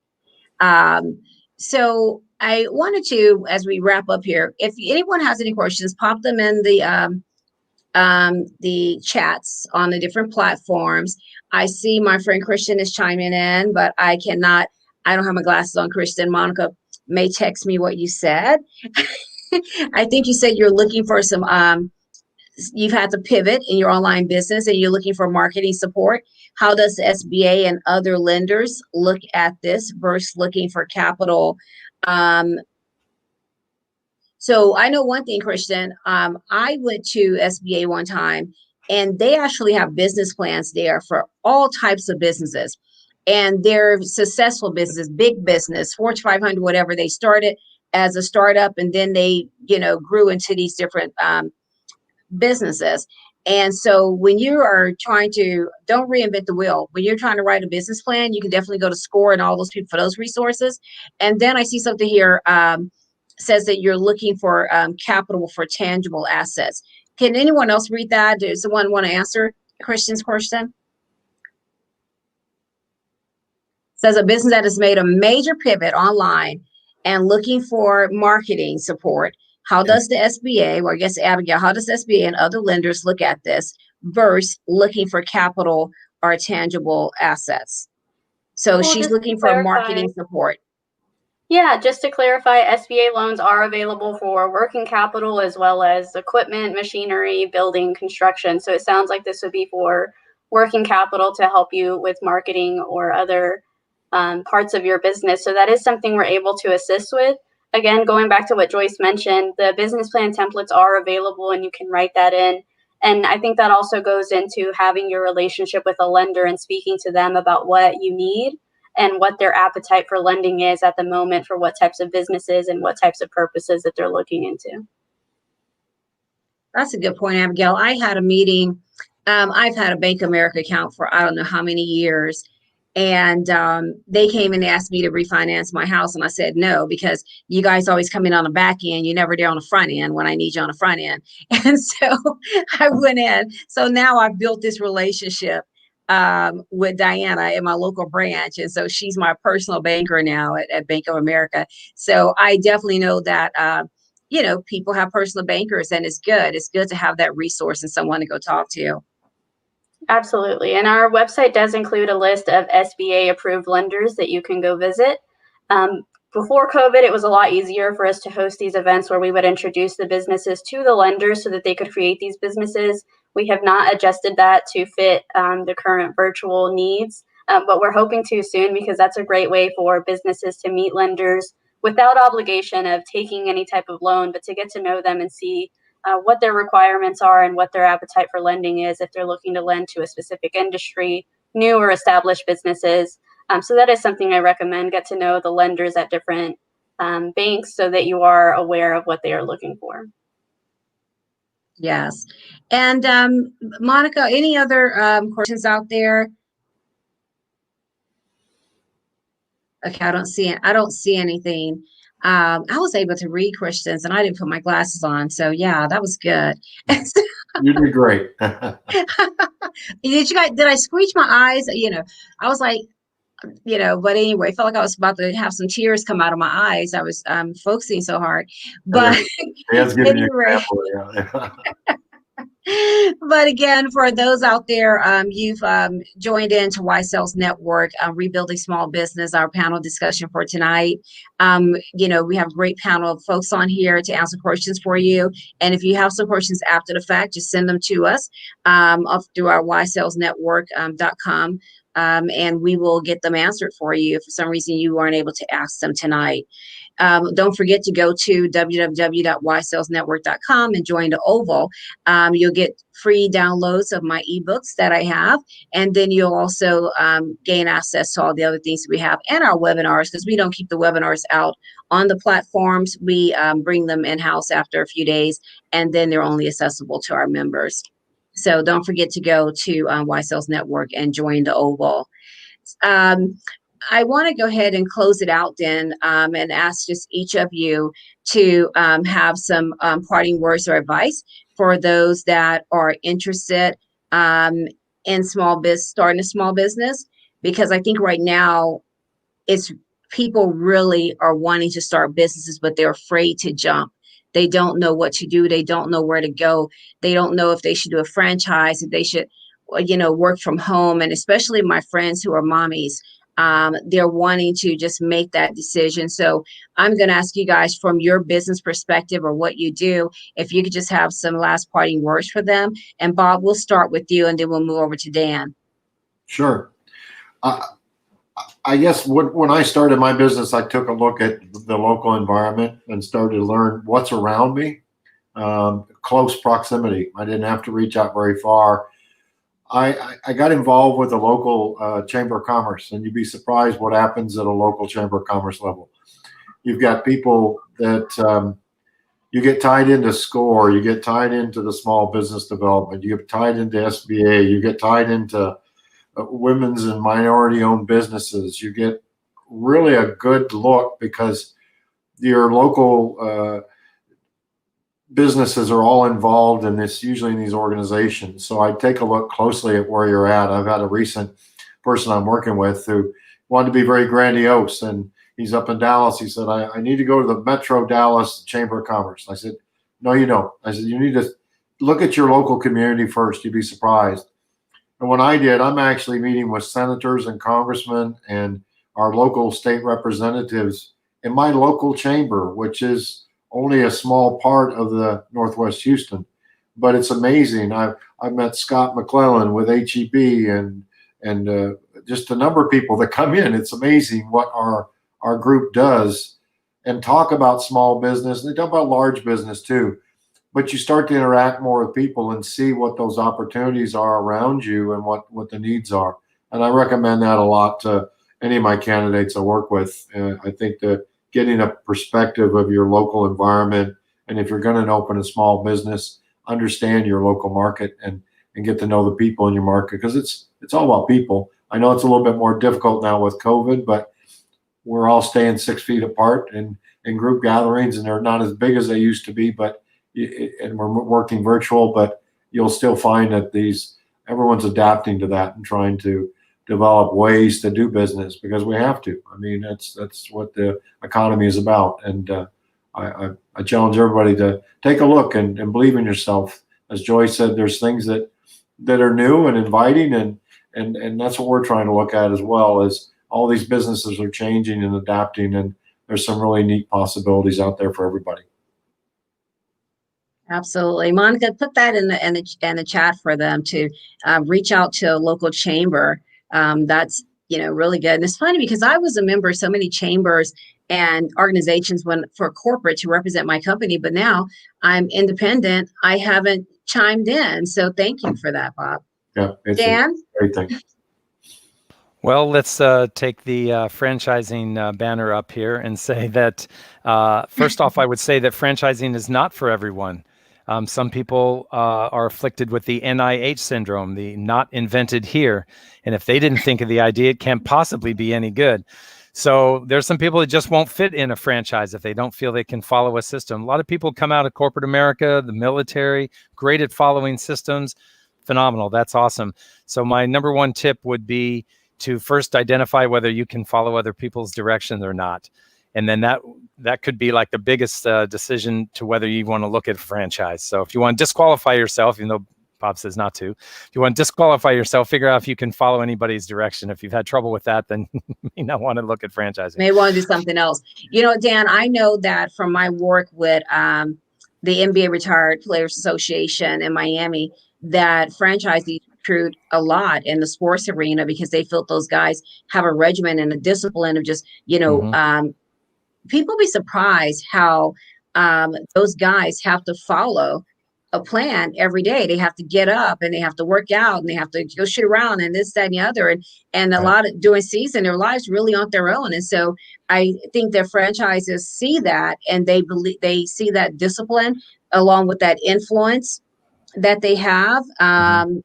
So I wanted to, as we wrap up here, if anyone has any questions, pop them in the chats on the different platforms. I see my friend Christian is chiming in, but I don't have my glasses on, Christian. Monica may text me what you said. I think you said you're looking for some, you've had to pivot in your online business and you're looking for marketing support. How does the SBA and other lenders look at this versus looking for capital? So I know one thing, Christian, I went to SBA one time and they actually have business plans there for all types of businesses. And they're successful businesses, big business, Fortune 500, whatever. They started as a startup and then they, grew into these different businesses. And so when you are don't reinvent the wheel. When you're trying to write a business plan, you can definitely go to SCORE and all those people for those resources. And then I see something here says that you're looking for capital for tangible assets. Can anyone else read that? Does someone want to answer Christian's question? Says a business that has made a major pivot online and looking for marketing support. How does the SBA, or I guess Abigail, how does SBA and other lenders look at this versus looking for capital or tangible assets? So she's looking for marketing support. Yeah, just to clarify, SBA loans are available for working capital as well as equipment, machinery, building, construction. So it sounds like this would be for working capital to help you with marketing or other parts of your business. So that is something we're able to assist with. again, going back to what Joyce mentioned, the business plan templates are available and you can write that in. And I think that also goes into having your relationship with a lender and speaking to them about what you need and what their appetite for lending is at the moment for what types of businesses and what types of purposes that they're looking into. That's a good point, Abigail. I had a meeting. I've had a Bank of America account for I don't know how many years. And they came and asked me to refinance my house. And I said no, because you guys always come in on the back end. You never there on the front end when I need you on the front end. And so I went in. So now I've built this relationship with Diana in my local branch. And so she's my personal banker now at Bank of America. So I definitely know that people have personal bankers, and it's good. It's good to have that resource and someone to go talk to. Absolutely. And our website does include a list of SBA approved lenders that you can go visit. Before COVID, it was a lot easier for us to host these events where we would introduce the businesses to the lenders so that they could create these businesses. We have not adjusted that to fit the current virtual needs, but we're hoping to soon, because that's a great way for businesses to meet lenders without obligation of taking any type of loan, but to get to know them and see what their requirements are and what their appetite for lending is if they're looking to lend to a specific industry, new or established businesses. So that is something I recommend. Get to know the lenders at different banks so that you are aware of what they are looking for. Yes. And Monica, any other questions out there? Okay, I don't see anything. I was able to read questions and I didn't put my glasses on. So yeah, that was good. You did great. Did I squeeze my eyes? I was like, but anyway, I felt like I was about to have some tears come out of my eyes. I was focusing so hard. But anyway. But again, for those out there, you've joined into Why Sales Network, Rebuilding Small Business, our panel discussion for tonight. We have a great panel of folks on here to answer questions for you. And if you have some questions after the fact, just send them to us through our ysalesnetwork.com. And we will get them answered for you if for some reason you weren't able to ask them tonight. Don't forget to go to www.ysalesnetwork.com and join the Oval. You'll get free downloads of my ebooks that I have, and then you'll also gain access to all the other things we have and our webinars, because we don't keep the webinars out on the platforms. We bring them in-house after a few days, and then they're only accessible to our members. So don't forget to go to Why Sales Network and join the Oval. I want to go ahead and close it out then and ask just each of you to have some parting words or advice for those that are interested in starting a small business, because I think right now people really are wanting to start businesses, but they're afraid to jump. They don't know what to do. They don't know where to go. They don't know if they should do a franchise, if they should, work from home. And especially my friends who are mommies, they're wanting to just make that decision. So I'm going to ask you guys, from your business perspective or what you do, if you could just have some last parting words for them. And Bob, we'll start with you and then we'll move over to Dan. Sure. I guess when I started my business, I took a look at the local environment and started to learn what's around me. Close proximity. I didn't have to reach out very far. I got involved with the local Chamber of Commerce, and you'd be surprised what happens at a local Chamber of Commerce level. You've got people that you get tied into SCORE, you get tied into the small business development, you get tied into SBA, you get tied into women's and minority-owned businesses. You get really a good look because your local businesses are all involved in this, usually in these organizations. So I take a look closely at where you're at. I've had a recent person I'm working with who wanted to be very grandiose, and he's up in Dallas. He said, I need to go to the Metro Dallas Chamber of Commerce. I said, no, you don't. I said, you need to look at your local community first. You'd be surprised. And when I did, I'm actually meeting with senators and congressmen and our local state representatives in my local chamber, which is only a small part of the Northwest Houston, but it's amazing. I've met Scott McClellan with HEB and just a number of people that come in. It's amazing what our group does and talk about small business. They talk about large business too, but you start to interact more with people and see what those opportunities are around you and what the needs are. And I recommend that a lot to any of my candidates I work with. I think that getting a perspective of your local environment, and if you're going to open a small business, understand your local market and get to know the people in your market, because it's all about people. I know it's a little bit more difficult now with COVID, but we're all staying 6 feet apart in group gatherings, and they're not as big as they used to be, but and we're working virtual, but you'll still find that everyone's adapting to that and trying to develop ways to do business, because we have to. I mean, that's what the economy is about. And I challenge everybody to take a look and believe in yourself. As Joy said, there's things that are new and inviting, and that's what we're trying to look at, as well as all these businesses are changing and adapting, and there's some really neat possibilities out there for everybody. Absolutely. Monica, put that in the chat for them to reach out to a local chamber. That's really good. And it's funny because I was a member of so many chambers and organizations for corporate to represent my company, but now I'm independent. I haven't chimed in. So thank you for that, Bob. Yeah, it's Dan? a great thing. Well, let's take the franchising banner up here and say that, first off, I would say that franchising is not for everyone. Some people are afflicted with the NIH syndrome, the not invented here. And if they didn't think of the idea, it can't possibly be any good. So there's some people that just won't fit in a franchise if they don't feel they can follow a system. A lot of people come out of corporate America, the military, great at following systems. Phenomenal. That's awesome. So my number one tip would be to first identify whether you can follow other people's direction or not. And then that could be like the biggest decision to whether you want to look at a franchise. So if you want to disqualify yourself, even though Bob says not to, if you want to disqualify yourself, figure out if you can follow anybody's direction. If you've had trouble with that, then you may not want to look at franchising. May want to do something else. Dan, I know that from my work with the NBA Retired Players Association in Miami, that franchisees recruit a lot in the sports arena because they feel those guys have a regimen and a discipline of just, people be surprised how those guys have to follow a plan every day. They have to get up and they have to work out and they have to go shoot around and this, that, and the other. And a lot of during season, their lives really aren't their own. And so I think that franchises see that, and they see that discipline along with that influence that they have, and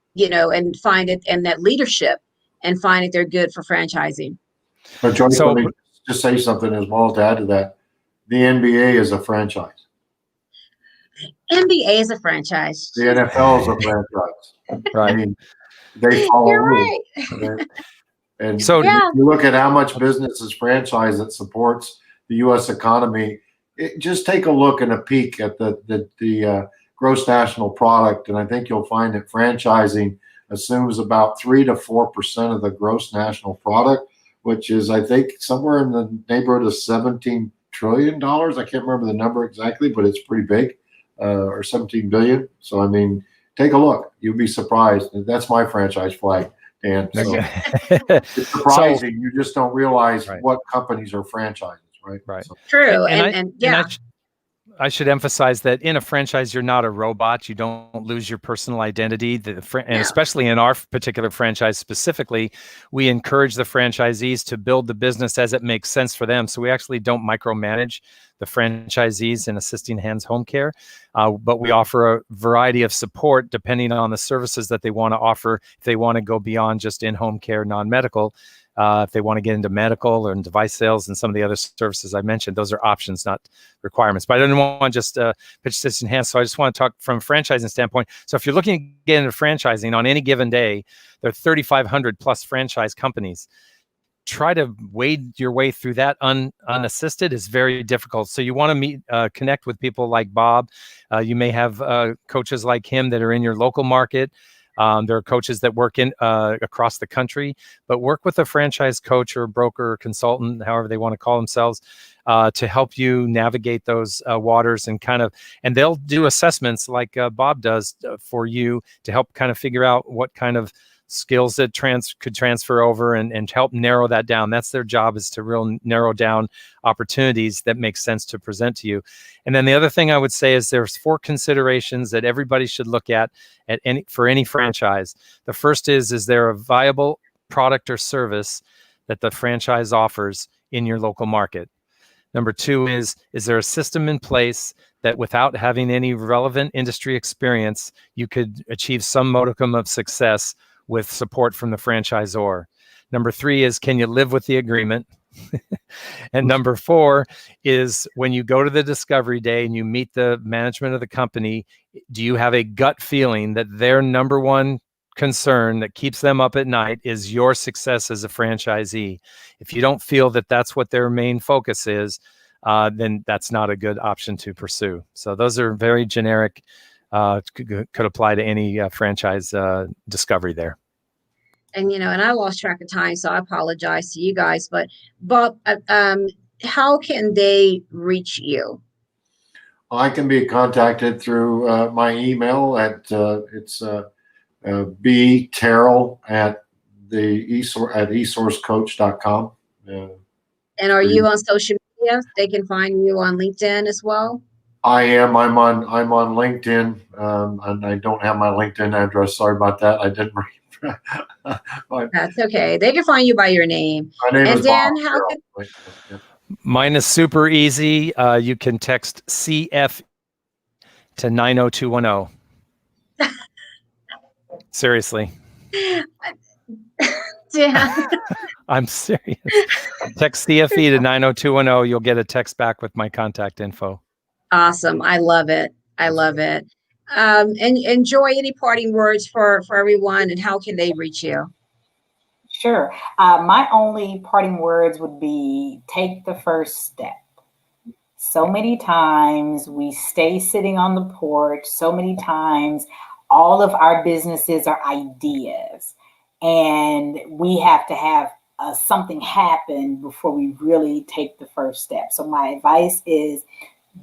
find it, and that leadership, and find it they're good for franchising. But Joyce, let me just say something as well to add to that. The NBA is a franchise. NBA is a franchise. The NFL is a franchise. Right. I mean, they follow You're rules. right. And So if you look at how much business is franchised that supports the U.S. economy, just take a look and a peek at the gross national product, and I think you'll find that franchising assumes about 3 to 4% of the gross national product, which is, I think, somewhere in the neighborhood of $17 trillion. I can't remember the number exactly, but it's pretty big, or 17 billion. So, I mean, take a look. You'll be surprised. That's my franchise flag, Dan. So it's surprising. You just don't realize what companies are franchises, right? Right. So. True. And I should emphasize that in a franchise, you're not a robot. You don't lose your personal identity. And especially in our particular franchise specifically, we encourage the franchisees to build the business as it makes sense for them. So we actually don't micromanage the franchisees in assisting hands home care, but we offer a variety of support depending on the services that they want to offer. If they want to go beyond just in-home care, non-medical, if they want to get into medical or in device sales and some of the other services I mentioned, those are options, not requirements. But I didn't want to just pitch this in hand. So I just want to talk from a franchising standpoint. So if you're looking to get into franchising on any given day, there are 3,500 plus franchise companies. Try to wade your way through that unassisted is very difficult. So you want to connect with people like Bob. You may have coaches like him that are in your local market. There are coaches that work in across the country, but work with a franchise coach or broker or consultant, however they want to call themselves, to help you navigate those waters and and they'll do assessments like Bob does for you to help kind of figure out what kind of skills that could transfer over and help narrow that down. That's their job, is to narrow down opportunities that make sense to present to you. And then the other thing I would say is there's 4 considerations that everybody should look at for any franchise. The first is there a viable product or service that the franchise offers in your local market? Number 2 is there a system in place that without having any relevant industry experience, you could achieve some modicum of success with support from the franchisor? Number 3 is, can you live with the agreement? And number 4 is, when you go to the discovery day and you meet the management of the company, do you have a gut feeling that their number one concern that keeps them up at night is your success as a franchisee? If you don't feel that that's what their main focus is, then that's not a good option to pursue. So those are very generic, could apply to any franchise discovery there. And and I lost track of time, so I apologize to you guys. But Bob, how can they reach you? I can be contacted through my email at it's bterrell at esourcecoach.com. And are you on social media? They can find you on LinkedIn as well. I am. I'm on LinkedIn, and I don't have my LinkedIn address. Sorry about that. I didn't. That's okay. They can find you by your name. My name and is Dan, Bob how Terrell. could Mine is super easy. You can text CF to 90210. Seriously. Dan? I'm serious. Text CFE to 90210. You'll get a text back with my contact info. Awesome. I love it. I love it. And Joy, any parting words for everyone, and how can they reach you? Sure. My only parting words would be, take the first step. So many times we stay sitting on the porch. So many times all of our businesses are ideas, and we have to have something happen before we really take the first step. So my advice is,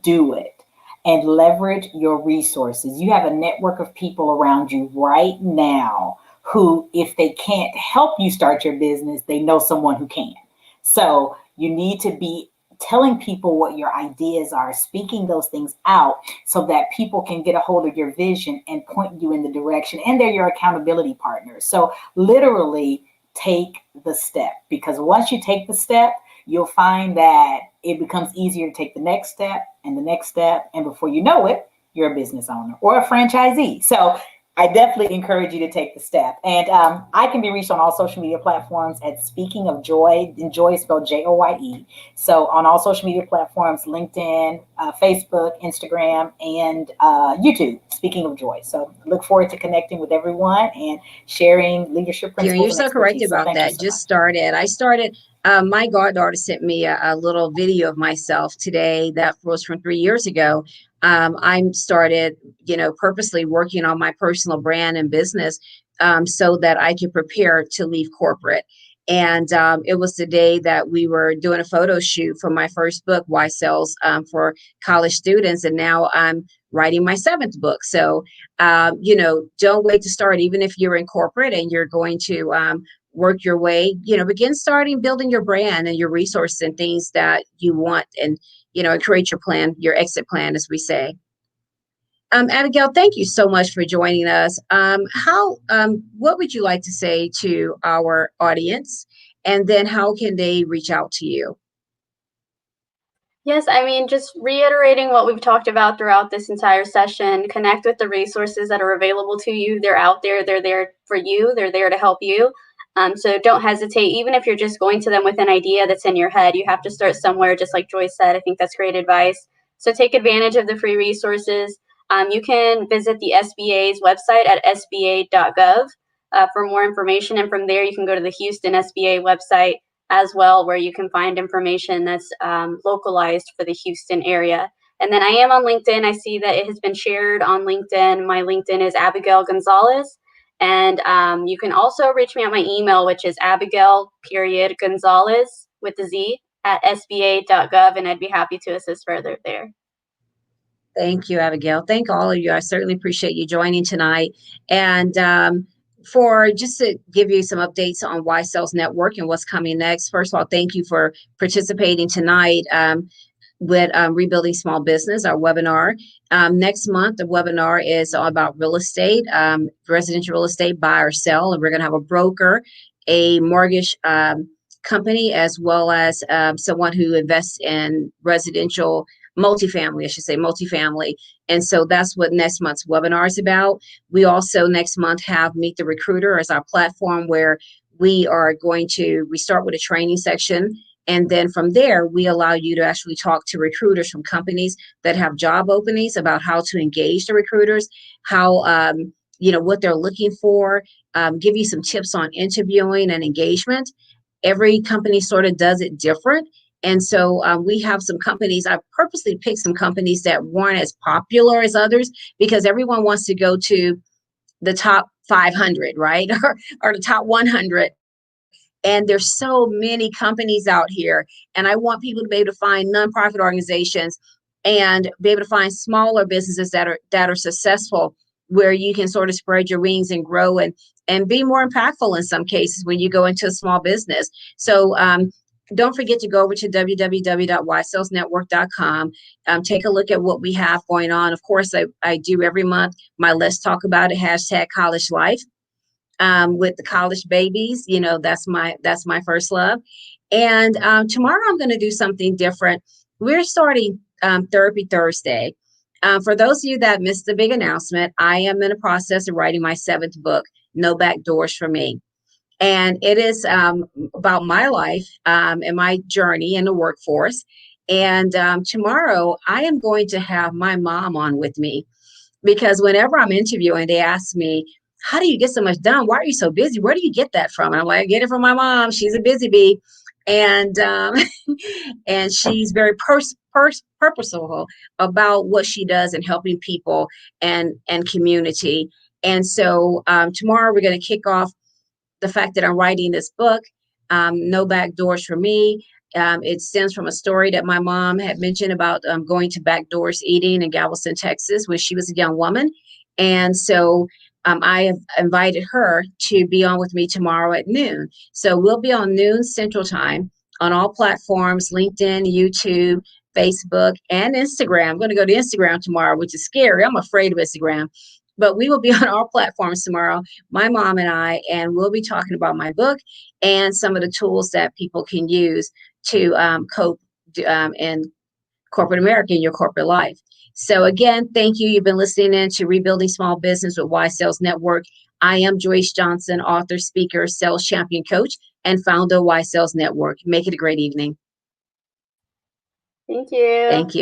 do it and leverage your resources. You have a network of people around you right now who, if they can't help you start your business, they know someone who can. So you need to be telling people what your ideas are, speaking those things out so that people can get a hold of your vision and point you in the direction, and they're your accountability partners. So literally take the step, because once you take the step, you'll find that it becomes easier to take the next step and the next step. And before you know it, you're a business owner or a franchisee. So I definitely encourage you to take the step. And I can be reached on all social media platforms at Speaking of Joy, and Joy is spelled Joye. So on all social media platforms, LinkedIn, Facebook, Instagram, and YouTube, Speaking of Joy. So look forward to connecting with everyone and sharing leadership principles. You're so correct about that. I started, my goddaughter sent me a little video of myself today that was from 3 years ago. I started, purposely working on my personal brand and business so that I could prepare to leave corporate. And it was the day that we were doing a photo shoot for my first book, Why Sales for College Students. And now I'm writing my 7th book. So, don't wait to start, even if you're in corporate and you're going to work your way, begin building your brand and your resources and things that you want, and create your plan, your exit plan, as we say. Abigail, thank you so much for joining us. What would you like to say to our audience, and then how can they reach out to you? Yes, I mean, just reiterating what we've talked about throughout this entire session, connect with the resources that are available to you. They're out there. They're there for you. They're there to help you. So don't hesitate. Even if you're just going to them with an idea that's in your head, you have to start somewhere, just like Joyce said. I think that's great advice. So take advantage of the free resources. You can visit the SBA's website at sba.gov for more information. And from there, you can go to the Houston SBA website as well, where you can find information that's localized for the Houston area. And then I am on LinkedIn. I see that it has been shared on LinkedIn. My LinkedIn is Abigail Gonzalez. And you can also reach me at my email, which is Abigail.Gonzalez with the Z at sba.gov. And I'd be happy to assist further there. Thank you, Abigail. Thank all of you. I certainly appreciate you joining tonight. And for just to give you some updates on Y Sales Network and what's coming next. First of all, thank you for participating tonight with Rebuilding Small Business, our webinar. Next month, the webinar is all about real estate, residential real estate, buy or sell. And we're going to have a broker, a mortgage company, as well as someone who invests in residential multifamily, I should say multifamily. And so that's what next month's webinar is about. We also next month have Meet the Recruiter as our platform, where we start with a training section. And then from there, we allow you to actually talk to recruiters from companies that have job openings about how to engage the recruiters, how, what they're looking for, give you some tips on interviewing and engagement. Every company sort of does it different. And so we have some companies, I purposely picked some companies that weren't as popular as others, because everyone wants to go to the top 500, right? or the top 100. And there's so many companies out here. And I want people to be able to find nonprofit organizations and be able to find smaller businesses that are successful, where you can sort of spread your wings and grow and be more impactful in some cases when you go into a small business. So don't forget to go over to www.ysalesnetwork.com. Take a look at what we have going on. Of course, I do every month my Let's Talk About It #CollegeLife. With the college babies, that's my first love. And tomorrow I'm going to do something different. We're starting Therapy Thursday. For those of you that missed the big announcement, I am in the process of writing my 7th book, No Back Doors for Me. And it is about my life and my journey in the workforce. And tomorrow I am going to have my mom on with me, because whenever I'm interviewing, they ask me, how do you get so much done? Why are you so busy? Where do you get that from? And I'm like, I get it from my mom. She's a busy bee. And and she's very purposeful about what she does in helping people and community. And so tomorrow we're going to kick off the fact that I'm writing this book, No Back Doors for Me. It stems from a story that my mom had mentioned about going to back doors eating in Galveston, Texas, when she was a young woman. And so I have invited her to be on with me tomorrow at noon. So we'll be on noon Central Time on all platforms, LinkedIn, YouTube, Facebook, and Instagram. I'm going to go to Instagram tomorrow, which is scary. I'm afraid of Instagram. But we will be on all platforms tomorrow, my mom and I, and we'll be talking about my book and some of the tools that people can use to cope in corporate America, in your corporate life. So again, thank you. You've been listening in to Rebuilding Small Business with Y Sales Network. I am Joyce Johnson, author, speaker, sales champion coach, and founder of Y Sales Network. Make it a great evening. Thank you. Thank you.